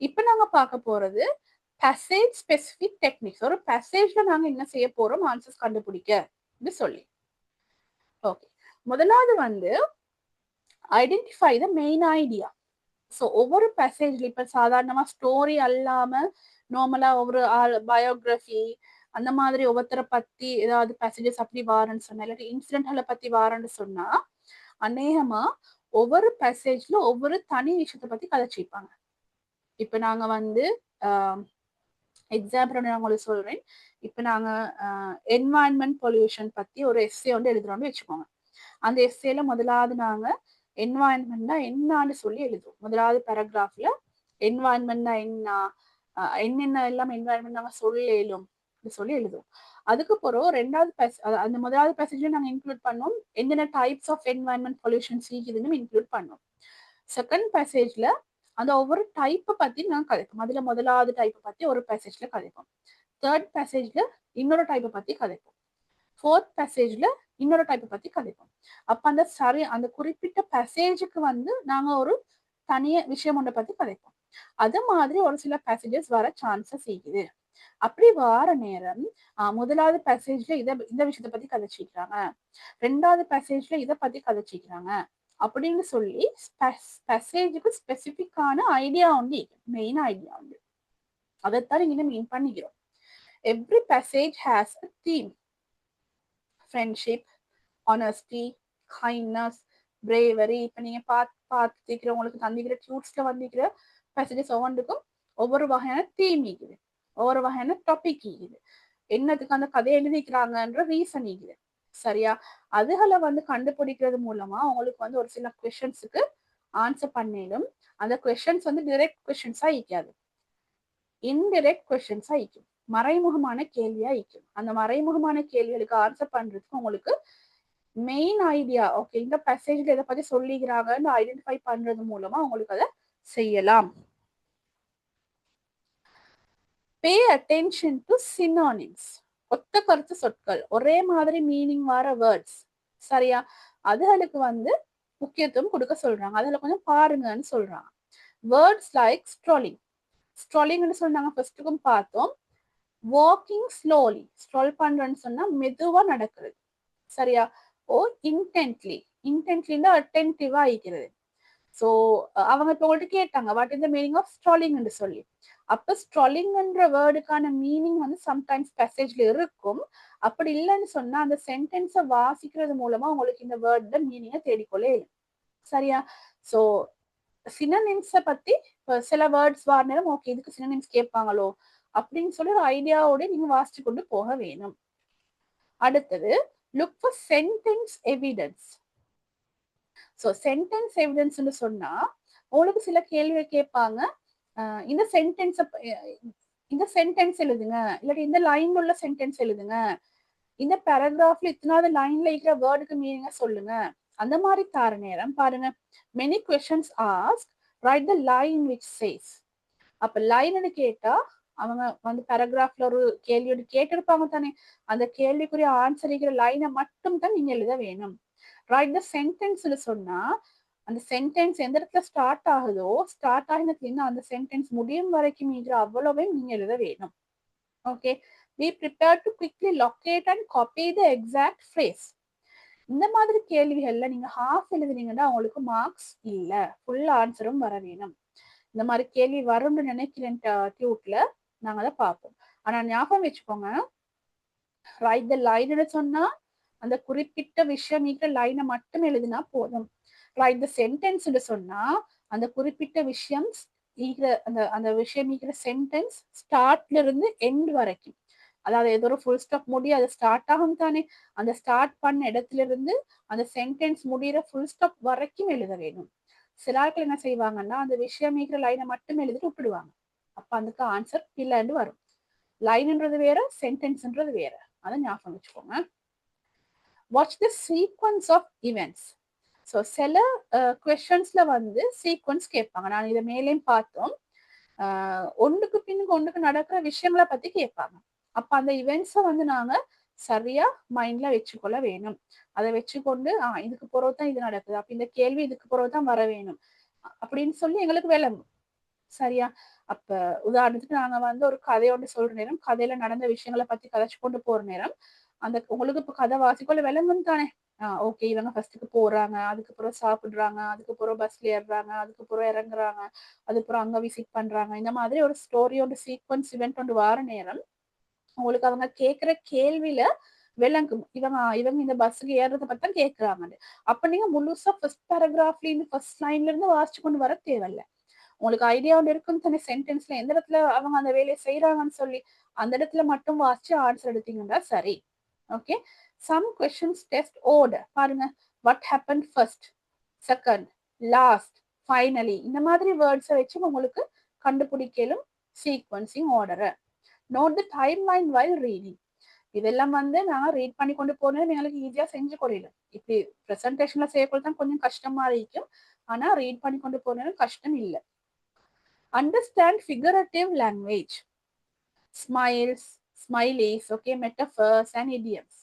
இப்ப நாங்க பார்க்க போறது பேசேஜ் ஸ்பெசிபிக் டெக்னிக்ஸ். ஒரு பேசேஜ்ல நாங்க என்ன செய்ய போறோம் ஆன்சர்ஸ் கண்டுபிடிக்க சொல்லி. ஓகே, முதலாவது வந்து identify the main idea. So ஒவ்வொரு பேசேஜ்ல இப்ப சாதாரணமா ஸ்டோரி அல்லாம நார்மலா ஒவ்வொரு பயோகிராஃபி அந்த மாதிரி ஒவ்வொருத்தரை பத்தி ஏதாவது பேசேஜஸ் அப்படி வாரன்னு சொன்னா இல்லாட்டி இன்சிடென்ட்களை பத்தி வாரன்னு சொன்னா அநேகமா ஒவ்வொரு பேசேஜ்ல ஒவ்வொரு தனி விஷயத்தை பத்தி கதைச்சிப்பாங்க. இப்ப நாங்க வந்து எக்ஸாம்பிள் நான் உங்களுக்கு சொல்றேன். இப்ப நாங்க என்வாயன்மெண்ட் பொல்யூஷன் பத்தி ஒரு எஸ்ஸே வந்து எழுதுறோம்னு வச்சுக்கோங்க. அந்த எஸ்ஸேல முதலாவது நாங்க என்வாயன்மெண்ட்னா என்னன்னு சொல்லி எழுதுவோம். முதலாவது பேராகிராஃப்ல என்வாயன்மெண்ட்னா என்னென்ன எல்லாம் என்வாயன்மெண்ட் நாங்க சொல்லலும் சொல்லி எழுதுவோம். அதுக்கு பிறகு ரெண்டாவது அந்த முதலாவது பேசேஜ்ல நாங்க இன்க்ளூட் பண்ணுவோம் என்னென்ன டைப்ஸ் ஆஃப் என்வாயன்மெண்ட் பொல்யூஷன் இருக்குதுன்னு இன்க்ளூட் பண்ணுவோம். செகண்ட் பேசேஜ்ல அந்த ஒவ்வொரு டைப்பை பத்தி நாங்க கதைப்போம். அதுல முதலாவது டைப்பை பத்தி ஒரு பேசேஜ்ல கதைப்போம். தேர்ட் பேசேஜ்ல இன்னொரு டைப்பை பத்தி கதைப்போம். ஃபோர்த் பேசேஜ்ல இன்னொரு டைப்பை பத்தி கதைப்போம். அப்ப அந்த குறிப்பிட்ட பேசேஜுக்கு வந்து நாங்க ஒரு தனிய விஷயம் ஒன்றை பத்தி கதைப்போம். அது மாதிரி ஒரு சில பேசேஜஸ் வர சான்சஸ் இருக்குது. அப்படி வார நேரம் முதலாவது பேசேஜ்ல இந்த விஷயத்தை பத்தி கதைச்சிக்கிறாங்க, ரெண்டாவது பேசேஜ்ல இதை பத்தி கதைச்சிக்கிறாங்க அப்படின்னு சொல்லி பேசேஜுக்கு ஸ்பெசிபிக்கான ஐடியா உண்டு, மெயின் ஐடியா உண்டு. அதைத்தான் இங்க மீன் பண்ணிக்கிறோம். Every passage has a theme. Friendship, honesty, kindness, bravery. இப்ப நீங்க பார்த்துக்கிற உங்களுக்கு தந்திக்கிற டியூட்ஸ்ல வந்திக்கிற பேசேஜஸ் ஒவ்வொன்றுக்கும் ஒவ்வொரு வகையான தீம் இருக்குது, ஒவ்வொரு வகையான டாபிக் இருக்குது, என்னத்துக்கு அந்த கதையை எழுதிக்கிறாங்கன்ற ரீசன் இருக்குது. சரியா? அதுகளை வந்து கண்டுபிடிக்கிறது மூலமா உங்களுக்கு வந்து ஒரு சில கொஸ்டின்ஸுக்கு ஆன்சர் பண்ணிடும். அந்த கொஸ்டின்ஸ் வந்து டிரெக்ட் கொஸ்டின்ஸா இருக்காது, இன்டிரெக்ட் கொஸ்டின்ஸா இருக்கும், மறைமுகமான கேள்வியா இருக்கும். அந்த மறைமுகமான கேள்விகளுக்கு ஆன்சர் பண்றதுக்கு உங்களுக்கு மெயின் ஐடியா, ஓகே இந்த பேசேஜ்ல இதை பத்தி சொல்லிக்கிறாங்கன்னு ஐடென்டிஃபை பண்றது மூலமா உங்களுக்கு அதை செய்யலாம். Pay attention to synonyms. ஒத்த கருத்து சொற்கள், ஒரே மாதிரி மீனிங் வர வேர்ட்ஸ். சரியா? அதுகளுக்கு வந்து முக்கியத்துவம் கொடுக்க சொல்றாங்க, அதுல கொஞ்சம் பாருங்கன்னு சொல்றாங்க. Words like ஸ்ட்ராலிங். ஸ்ட்ராலிங்னு சொன்னாங்க ஃபர்ஸ்ட்டுக்கும் பார்த்தோம். வாக்கிங் ஸ்லோலி, ஸ்ட்ரால் பண்றேன்னு சொன்னா மெதுவா நடக்கிறது. சரியா? ஓ இன்டென்ட்லி, இன்டென்ட்லின்னா அட்டென்டிவா இருக்கிறது. ஸோ அவங்க இப்போ உங்கள்கிட்ட கேட்டாங்க what is the meaning of ஸ்ட்ராலிங்னு சொல்லி. அப்ப ஸ்ட்ராலிங்ன்ற வேர்டுக்கான மீனிங் வந்து சம்டைம்ஸ் பேசேஜ்ல இருக்கும். அப்படி இல்லைன்னு சொன்னா அந்த சென்டென்ஸை வாசிக்கிறது மூலமா உங்களுக்கு இந்த வேர்ட மீனிங்கை தேடிக்கொள்ளே இல்லை. சரியா? ஸோ சினோனிம்ஸை பத்தி சில வேர்ட்ஸ் வார நேரம் ஓகே இதுக்கு சினோனிம்ஸ் கேட்பாங்களோ அப்படின்னு சொல்லி ஒரு ஐடியாவோட நீங்க வாசிச்சு கொண்டு போக வேணும். அடுத்தது look for sentence evidence. So sentence எவிடன்ஸ்னு சொன்னா உங்களுக்கு சில கேள்வி கேட்பாங்க. இந்த சென்டென்ஸ் எழுதுங்க, இல்லாட்டி இந்த லைன்ல உள்ள சென்டென்ஸ் எழுதுங்க, இந்த பேராகிராஃப்ல இத்தனாவது லைன்ல இருக்கிற வேர்டுக்கு மீனிங்க சொல்லுங்க. அந்த மாதிரி தார நேரம் பாருங்க, many questions ask right the line which chase. அப்ப லைன்னு கேட்டா அவங்க வந்து பேராகிராஃப்ல ஒரு கேள்வியோடு கேட்டிருப்பாங்க தானே, அந்த கேள்விக்குரிய ஆன்சர் இருக்கிற லைனை மட்டும் தான் நீங்க எழுத வேணும். ரைட் த சென்டென்ஸ்னு சொன்னா அந்த சென்டென்ஸ் எந்த இடத்துல ஸ்டார்ட் ஆகுதோ ஸ்டார்ட் ஆகினதுல அந்த சென்டென்ஸ் முடியும் வரைக்கும் இருக்கிற அவ்வளவையும் நீங்க எழுத வேணும். Okay, be prepared to quickly locate and copy the exact phrase. இந்த மாதிரி கேள்விகள்ல நீங்க ஹாஃப் எழுதுனீங்கன்னா உங்களுக்கு மார்க்ஸ் இல்ல, ஃபுல் ஆன்சரும் வர வேணும். இந்த மாதிரி கேள்வி வரும்னு நினைக்கிறேன் டியூட்ல, நாங்க அதை பார்ப்போம். ஆனா ஞாபகம் வச்சுக்கோங்க, ரைட் த லைன்னு சொன்னா அந்த குறிப்பிட்ட விஷயம் இருக்கிற லைனை மட்டும் எழுதினா போதும். ரைட் த சென்டென்ஸ்னு சொன்னா அந்த குறிப்பிட்ட விஷயம் அந்த விஷயம் இருக்கிற சென்டென்ஸ் ஸ்டார்ட்ல இருந்து எண்ட் வரைக்கும், அதாவது ஏதோ ஒரு ஃபுல் ஸ்டாப் முடிய அது ஸ்டார்ட் ஆகும் தானே, அந்த ஸ்டார்ட் பண்ண இடத்துல இருந்து அந்த சென்டென்ஸ் முடிகிற ஃபுல் ஸ்டாப் வரைக்கும் எழுத வேணும். சில ஆட்கள் என்ன செய்வாங்கன்னா அந்த விஷயம் இருக்கிற லைனை மட்டும் எழுதிட்டு விட்டுடுவாங்க. அப்ப அதுக்கு ஆன்சர் இல்லைன்னு வரும். லைன்ன்றது வேற, சென்டென்ஸ்ன்றது வேற, அதை ஞாபகம் வச்சுக்கோங்க. Watch the sequence of events. So சில கொஸ்டின்ஸ்ல வந்து சீக்வன்ஸ் கேட்பாங்க. நான் இதை மேலேயும் பார்த்தோம். ஒன்றுக்கு பின்னுக்கு ஒன்றுக்கு நடக்கிற விஷயங்களை பத்தி கேட்பாங்க. அப்ப அந்த இவெண்ட்ஸை வந்து நாங்க சரியா மைண்ட்ல வச்சுக்கொள்ள வேணும். அதை வச்சுக்கொண்டு இதுக்கு பிறகுதான் இது நடக்குது, அப்ப இந்த கேள்வி இதுக்கு பிறகுதான் வர வேணும் அப்படின்னு சொல்லி எங்களுக்கு விளங்கும். சரியா? அப்ப உதாரணத்துக்கு நாங்க வந்து ஒரு கதையோடு சொல்ற நேரம், கதையில நடந்த விஷயங்களை பத்தி கதைச்சு கொண்டு போற நேரம், அந்த உங்களுக்கு இப்ப கதை வாசிக்கொள்ள விளங்கும் தானே. ஓகே, இவங்க ஃபர்ஸ்ட்டுக்கு போறாங்க, அதுக்கப்புறம் சாப்பிடுறாங்க, அதுக்கப்புறம் பஸ்ல ஏறுறாங்க, அதுக்கப்புறம் இறங்குறாங்க, அதுக்கப்புறம் அங்க விசிட் பண்றாங்க. இந்த மாதிரி ஒரு ஸ்டோரியோட சீக்வன்ஸ் இவெண்ட் ஒன்று வார நேரம் உங்களுக்கு அவங்க கேட்கிற கேள்வியில விளங்கும். இவங்க இந்த பஸ்ஸுக்கு ஏறத பத்தி தான் கேட்கிறாங்க. அப்ப நீங்க முழுசா ஃபர்ஸ்ட் பேராகிராஃப்ல இருந்து ஃபர்ஸ்ட் லைன்ல இருந்து வாசிச்சு கொண்டு வர தேவையில்ல. உங்களுக்கு ஐடியா ஒன்று இருக்கும் தானே, சென்டென்ஸ்ல எந்த இடத்துல அவங்க அந்த வேலையை செய்யறாங்கன்னு சொல்லி அந்த இடத்துல மட்டும் வாசிச்சு ஆன்சர் எடுத்தீங்கன்னா சரி. Okay, some questions test order. பாருங்க, what happened first, second, last, finally, இந்த மாதிரி வேர்ட்ஸை வச்சு உங்களுக்கு கண்டுபிடிக்கலும் சீக்வன்சிங் ஆர்டரை. Note the time line while reading. இதெல்லாம் வந்து நான் ரீட் பண்ணி கொண்டு போனது எங்களுக்கு ஈஸியா செஞ்சு கொள்ளிடும். இப்படி ப்ரெசன்டேஷன்ல செய்யக்கூட தான் கொஞ்சம் கஷ்டமா இருக்கும். ஆனா ரீட் பண்ணி கொண்டு போனது கஷ்டம் இல்லை. Understand figurative language, smiles, smileys, okay, metaphors and idioms.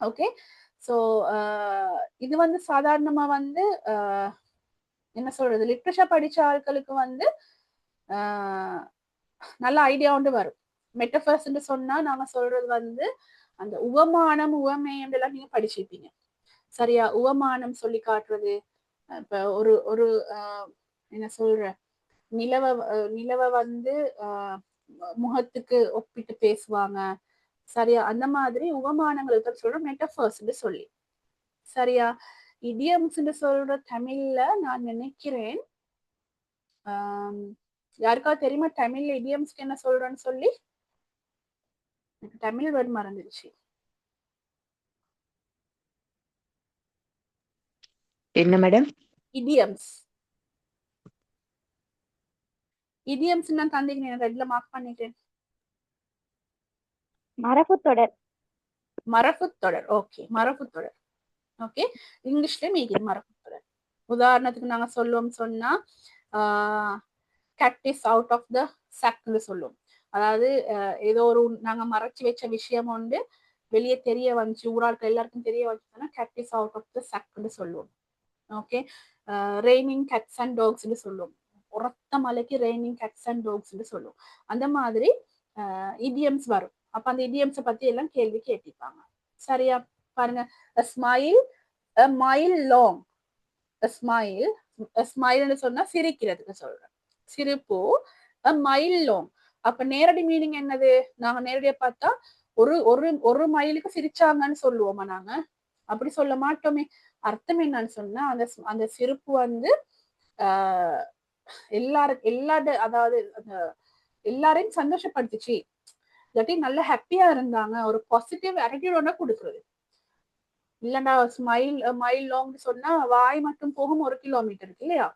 Okay, so இது வந்து சாதாரணமா வந்து என்ன சொல்றது, லிட்ரேச்சர் படிச்ச ஆட்களுக்கு வந்து நல்ல ஐடியா ஒன்று வரும். மெட்டஃபர்ஸ் சொன்னா நாங்க சொல்றது வந்து அந்த உவமானம், உவமேயம் எல்லாம் நீங்க படிச்சிருப்பீங்க. சரியா? உவமானம் சொல்லி காட்டுறது, இப்ப ஒரு ஒரு என்ன சொல்ற, நிலவ வந்து முகத்துக்கு ஒப்பிட்டு பேசுவாங்க. சரியா? அந்த மாதிரி உவமானங்களுக்கு சொல்ற மெட்டஃபர்ஸ் சொல்லி. சரியா? இடியம்ஸ் சொல்ற தமிழ்ல நான் நினைக்கிறேன், யாருக்காவது தெரியுமா தமிழ்ல இடியம்ஸ்க்கு என்ன சொல்றேன்னு சொல்லி? எனக்கு தமிழ் வேர்டு மறந்துடுச்சு. என்ன மேடம்? இடியம்ஸ். இடியம்ஸ் நான் தந்திக்கிறேன், ரெட்ல மார்க் பண்ணிட்டேன். மரபுத்தொடர். மரபுத்தொடர். ஓகே, மரபுத்தொடர். ஓகே, இங்கிலீஷ்ல மீதி மரபுத்தொடர். உதாரணத்துக்கு நாங்க சொல்லுவோம் சொன்னா cat is out of the sackன்னு சொல்லுவோம். அதாவது ஏதோ ஒரு நாங்க மறைச்சு வச்ச விஷயம் உண்டு வெளியே தெரிய வந்துச்சு, ஊராட்கள் எல்லாருக்கும் தெரிய வந்துச்சுன்னா cat is out of the sackன்னு சொல்லுவோம். ஓகே, ரெய்னிங் cats and dogsன்னு சொல்லுவோம். உரத்த மலைக்கு ரெய்னிங் cats and dogsன்னு சொல்லுவோம். அந்த மாதிரி இடியம்ஸ் வரும். அப்ப அந்த இடியம்ஸை பத்தி எல்லாம் கேள்வி கேட்டிருப்பாங்க. சரியா? பாருங்க, a smile a mile long. a smile சொன்னா சிரிக்கிறதுக்கு சொல்றேன். சிரிப்பு a mile long. அப்ப நேரடி மீனிங் என்னது? நாங்க நேரடியா பார்த்தா ஒரு ஒரு ஒரு மைலுக்கு சிரிச்சாங்கன்னு சொல்லுவோமா? நாங்க அப்படி சொல்ல மாட்டோமே. அர்த்தம் என்னன்னு சொன்னா அந்த அந்த சிரிப்பு வந்து அதாவது எல்லாரையும் சந்தோஷப்படுத்துச்சு, இல்லாட்டி நல்ல ஹாப்பியா இருந்தாங்க, ஒரு பாசிட்டிவ் ஆட்டிடியூடோட கொடுக்குறது. இல்லைன்னா மைல் லாங் சொன்னா வாய் மட்டும் போகும் 1 கிலோமீட்டருக்கு இல்லையா?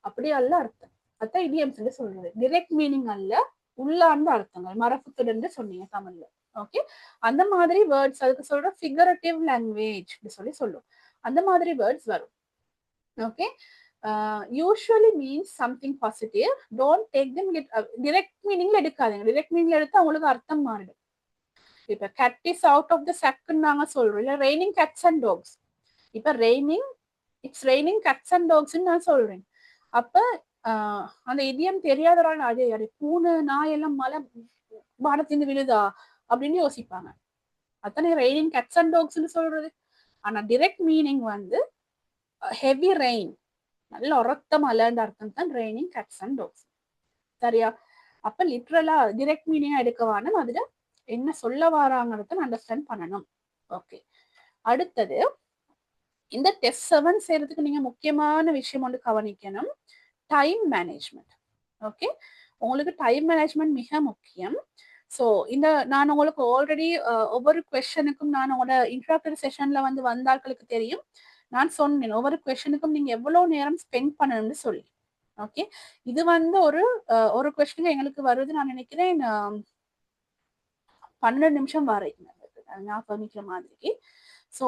அப்படி அல்ல அர்த்தம். அதான் இடியம்ஸ் சொல்றது. டிரெக்ட் மீனிங் அல்ல, உள்ளார்ந்த அர்த்தங்கள். மரபுத்தொடர்ந்து சொன்னீங்க தமிழ்ல. ஓகே, அந்த மாதிரி வேர்ட்ஸ் அதுக்கு சொல்ற ஃபிகரேட்டிவ் லாங்குவேஜ் சொல்லி சொல்லும். அந்த மாதிரி வேர்ட்ஸ் வரும். Okay, usually means something positive. Don't take them direct மீனிங்ல எடுக்காதீங்க. டிரெக்ட் மீனிங்ல எடுத்து அவங்களுக்கு அர்த்தம் மாறிடும். இப்ப cat is out of the sack நாங்க சொல்றோம் இல்ல, raining cats and dogs. இப்ப it's raining cats and dogs நான் சொல்றேன். அப்ப அந்த இடியம் தெரியாதவரால் அதே பூனை நாய் எல்லாம் மழை வானத்திலிருந்து விழுதா அப்படின்னு யோசிப்பாங்க. அத்தனை raining cats and dogs சொல்றது. ஆனா டிரெக்ட் மீனிங் வந்து ஹெவி ரெயின், நல்ல உரத்த மழைன்ற அர்த்தம் தான் raining cats and dogs. சரியா? அப்ப லிட்ரலா டிரெக்ட் மீனிங்கா எடுக்கவான அதுல என்ன சொல்ல வராங்கிறத அண்டர்ஸ்டாண்ட் பண்ணணும். ஓகே, அடுத்தது இந்த டெஸ்ட் 7 செய்யறதுக்கு நீங்க முக்கியமான விஷயம் ஒன்று கவனிக்கணும், டைம் மேனேஜ்மெண்ட். ஓகே, உங்களுக்கு டைம் மேனேஜ்மெண்ட் மிக முக்கியம். ஸோ இந்த நான் உங்களுக்கு ஆல்ரெடி ஒவ்வொரு கொஸ்டனுக்கும் நான் உங்களோட இன்ட்ராக்டிவ் செஷன்ல வந்து வந்தார்களுக்கு தெரியும், நான் சொன்னேன் ஒவ்வொரு கொஸ்டனுக்கும் நீங்க எவ்வளவு நேரம் ஸ்பெண்ட் பண்ணணும்னு சொல்லி. ஓகே, இது வந்து ஒரு கொஸ்டின் எங்களுக்கு வருது, நான் நினைக்கிறேன் 12 நிமிஷம் வரைக்கும் நான் கவனிக்கிற மாதிரி. ஸோ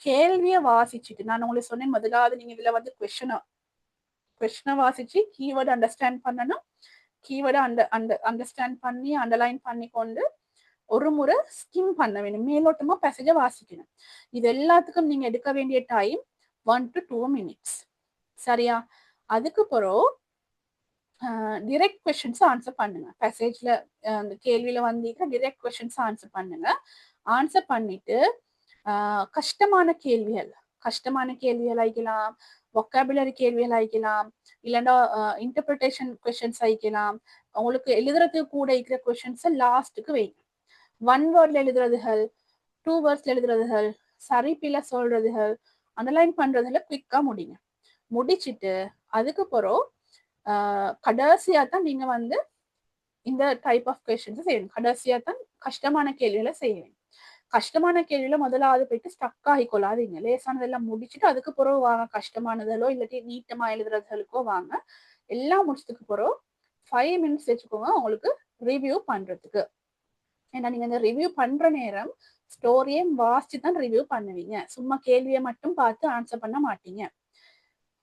கேள்வியை வாசிச்சுட்டு, நான் உங்களுக்கு சொன்னேன் முதலாவது நீங்க இதுல வந்து கொஸ்டினை வாசிச்சு கீவேர்டு அண்டர்ஸ்டாண்ட் பண்ணணும். கீவேர்டை அண்டர்ஸ்டாண்ட் பண்ணி அண்டர்லைன் பண்ணி கொண்டு ஒரு முறை ஸ்கிம் பண்ண வேணும், மேலோட்டமா பேசேஜை வாசிக்கணும். இது எல்லாத்துக்கும் நீங்க எடுக்க வேண்டிய டைம் 1 to 2 minutes. சரியா? அதுக்கு பிறகு டிரெக்ட் கொஸ்டின்ஸ் ஆன்சர் பண்ணுங்க. பேசேஜ்ல அந்த கேள்வியில வந்தீங்க, டிரெக்ட் கொஸ்டின்ஸ் ஆன்சர் பண்ணுங்க. ஆன்சர் பண்ணிட்டு கஷ்டமான கேள்விகள் ஆயிக்கலாம், வொக்காபுலரி கேள்விகள் ஆயிக்கலாம், இல்லைன்னா இன்டர்பிரிட்டேஷன் கொஸ்டின்ஸ் ஆயிக்கலாம். உங்களுக்கு எழுதுறதுக்கு கூட இருக்கிற கொஸ்டின்ஸை லாஸ்ட்டுக்கு வைங்க. 1 வேர்ட்ல எழுதுறதுகள், 2 வேர்ட்ஸ்ல எழுதுறதுகள், சரிப்பில சொல்றதுகள், அண்டர்லைன் பண்றதுல குவிக்கா முடிச்சிட்டு அதுக்கு பிறகு கடைசியா தான் நீங்க வந்து இந்த டைப் ஆஃப் கொஸ்டின்ஸ் செய்யணும். கடைசியா தான் கஷ்டமான கேள்விகளை செய்யணும். கஷ்டமான கேள்வியில முதலாவது போயிட்டு ஸ்டக் ஆகி கொள்ளாதீங்க. லேசானதெல்லாம் முடிச்சுட்டு அதுக்கு பிறகு வாங்க கஷ்டமானதோ இல்லாட்டி நீட்டமா எழுதுறதுகளுக்கோ வாங்க. எல்லாம் முடிச்சதுக்கு பிறகு 5 minutes வச்சுக்கோங்க உங்களுக்கு ரிவ்யூ பண்றதுக்கு. ஏன்னா நீங்க இந்த ரிவ்யூ பண்ற நேரம் ஸ்டோரியை வாசிச்சு தான் ரிவ்யூ பண்ணுவீங்க. சும்மா கேள்வியை மட்டும் பார்த்து ஆன்சர் பண்ண மாட்டீங்க.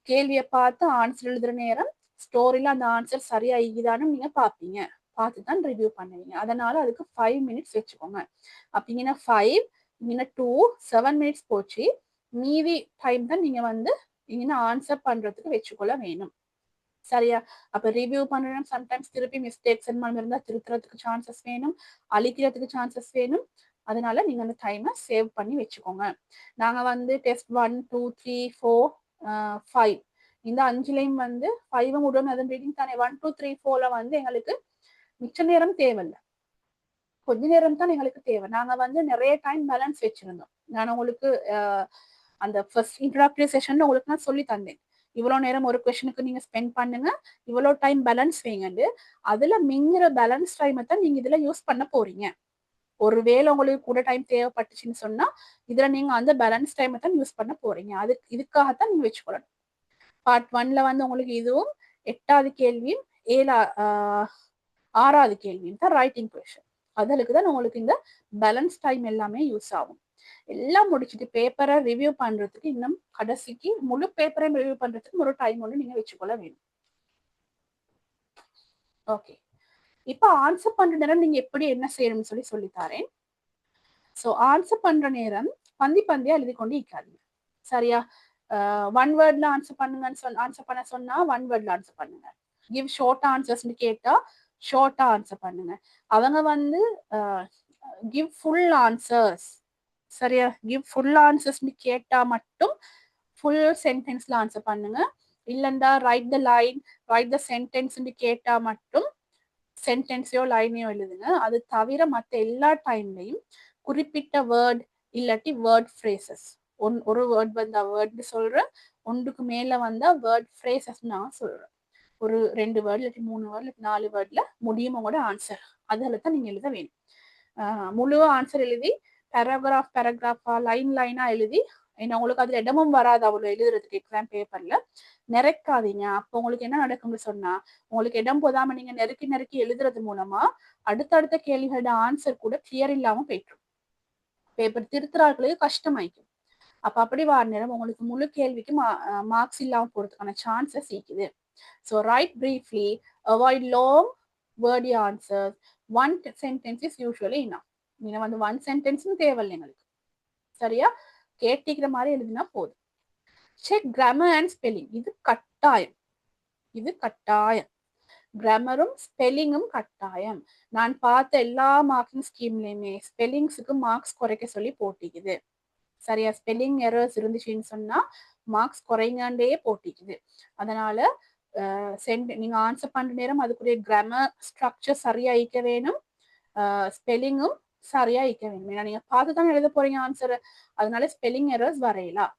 கேள்வியை பார்த்து ஆன்சர் எழுதுற நேரம் ஸ்டோரியில அந்த ஆன்சர் சரியா இருக்குதான்னு நீங்க பாப்பீங்க. பார்த்து தான் ரிவ்யூ பண்ணுவீங்க. அதனால அதுக்கு 5 minutes வச்சுக்கோங்க. அப்படிங்கன்னா 5, இங்கன்னா 2, 7 minutes போச்சு. மீதி டைம் தான் நீங்க வந்து இங்கன்னா ஆன்சர் பண்றதுக்கு வச்சுக்கொள்ள வேணும். சரியா? அப்ப ரிவ்யூ பண்ணணும். சம்டைம்ஸ் திருப்பி மிஸ்டேக்ஸ் இருந்தா திருத்துறதுக்கு சான்சஸ் வேணும், அழிக்கிறதுக்கு சான்சஸ் வேணும். அதனால நீங்க அந்த டைமை சேவ் பண்ணி வச்சுக்கோங்க. நாங்க வந்து டெஸ்ட் 1, 2, 3, 4, 5 இந்த 5லையும் வந்து 5 உடன் அதன் ரீடிங் தானே. 1, 2, 3, 4ல வந்து எங்களுக்கு மிச்ச நேரம் தேவையில்லை, கொஞ்ச நேரம் தான் எங்களுக்கு தேவை. நாங்க வந்து நிறைய டைம் பேலன்ஸ் வச்சிருந்தோம். நான் உங்களுக்கு அந்த ஃபர்ஸ்ட் இன்ட்ரோடக்டரி செஷன்ல உங்களுக்கு நான் சொல்லி தந்தேன். இவ்வளவு நேரம் ஒரு கொஸ்டினுக்கு நீங்க ஸ்பெண்ட் பண்ணுங்க, இவ்வளவு டைம் பேலன்ஸ் வைங்கன்னு. அதுல மிங்கிற பேலன்ஸ் டைமை தான் நீங்க இதுல யூஸ் பண்ண போறீங்க. ஒருவேளை உங்களுக்கு கூட டைம் தேவைப்பட்டுச்சுன்னு சொன்னா இதுல நீங்க அந்த பேலன்ஸ் டைமை தான் யூஸ் பண்ண போறீங்க. இதுக்காகத்தான் நீங்க வச்சுக்கொள்ளணும். பார்ட் 1ல வந்து உங்களுக்கு இதுவும் 8வது கேள்வியும் 6வது கேள்வியும் தான் ரைட்டிங் கொஸ்டின். அதுக்கு தான் உங்களுக்கு இந்த பேலன்ஸ் டைம் எல்லாமே யூஸ் ஆகும். எல்லாம் முடிச்சுட்டு பேப்பரை ரிவ்யூ பண்றதுக்கு இன்னும் கடைசிக்கு முழு பேப்பரையும் ரிவ்யூ பண்றதுக்கு ஒரு டைம் ஒன்று நீங்க வச்சுக்கொள்ள வேணும். ஓகே, இப்ப ஆன்சர் பண்ற நேரம் நீங்க எப்படி என்ன செய்யணும்னு சொல்லித்தாரேன். ஸோ ஆன்சர் பண்ற நேரம் பந்தியா எழுதி கொண்டு இருக்காதீங்க. சரியா? 1 வேர்ட்ல ஆன்சர் பண்ணுங்கன்னு ஆன்சர் பண்ண சொன்னா 1 வேர்ட்ல ஆன்சர் பண்ணுங்க. கிவ் ஷார்ட் ஆன்சர்ஸ்னு கேட்டா ஷார்ட்டா ஆன்சர் பண்ணுங்க. அவங்க வந்து கிவ் ஃபுல் ஆன்சர்ஸ், சரியா? கிவ் ஃபுல் ஆன்சர்ஸ்னு கேட்டா மட்டும் ஃபுல் சென்டென்ஸ்ல ஆன்சர் பண்ணுங்க. இல்லைண்டா ரைட் த லைன், ரைட் த சென்டென்ஸ்னு கேட்டா மட்டும் சென்டென்ஸையோ லைனையோ எழுதுங்க. அது தவிர மற்ற எல்லா டைம்லையும் குறிப்பிட்ட வேர்ட் இல்லாட்டி வேர்ட் ஃப்ரேசஸ், ஒரு வேர்ட் வந்தா வேர்ட்னு சொல்றேன், ஒன்றுக்கு மேல வந்தா வேர்ட் ஃப்ரேசஸ் நான் சொல்றேன். ஒரு 2 வேர்ட் இல்லாட்டி 3 வேர்ட் இல்லாட்டி 4 வேர்ட்ல முடியும் உங்களோட ஆன்சர். அதில் தான் நீங்க எழுத வேணும். முழு ஆன்சர் எழுதி பேராகிராஃபா லைனா எழுதி, ஏன்னா உங்களுக்கு அதுல இடமும் வராது அவ்வளவு எழுதுறதுக்கு எக்ஸாம் பேப்பர்ல. நிறைக்காதீங்க. அப்போ உங்களுக்கு என்ன நடக்கும்னு சொன்னா, உங்களுக்கு இடம் போதாம நீங்க நெருக்கி எழுதுறது மூலமா அடுத்தடுத்த கேள்விகளோட ஆன்சர் கூட கிளியர் இல்லாம போயிடும். பேப்பர் திருத்துறார்களுக்கு கஷ்டமாயிக்கும். அப்ப அப்படி வார நேரம் உங்களுக்கு முழு கேள்விக்கு மார்க்ஸ் இல்லாம போறதுக்கான சான்சஸ் இருக்குது. So right briefly, avoid long wordy answers. 1 sentence is usually enough. நீங்க வந்து 1 sentence தேவையில்லை எங்களுக்கு. சரியா? கேட்டிக்கிற மாதிரி எழுதினா போதும். Check grammar and spelling. இது கட்டாயம். கிராமரும் ஸ்பெல்லிங்கும் கட்டாயம். நான் பார்த்த எல்லா மார்க்கிங் ஸ்கீம்லயுமே ஸ்பெல்லிங்ஸுக்கு மார்க்ஸ் குறைக்க சொல்லி போட்டிக்குது. சரியா? ஸ்பெல்லிங் எரர்ஸ் இருந்துச்சுன்னு சொன்னா மார்க்ஸ் குறைங்காண்டே போட்டிக்குது. அதனால நீங்க ஆன்சர் பண்ற நேரம் அதுக்குரிய கிராமர் ஸ்ட்ரக்சர் சரியா இருக்க வேணும், ஸ்பெல்லிங்கும் சரியா இருக்க வேணும். ஏன்னா நீங்க பார்த்துதான் எழுத போறீங்க ஆன்சர். அதனால ஸ்பெல்லிங் எரர்ஸ் வரையலாம்.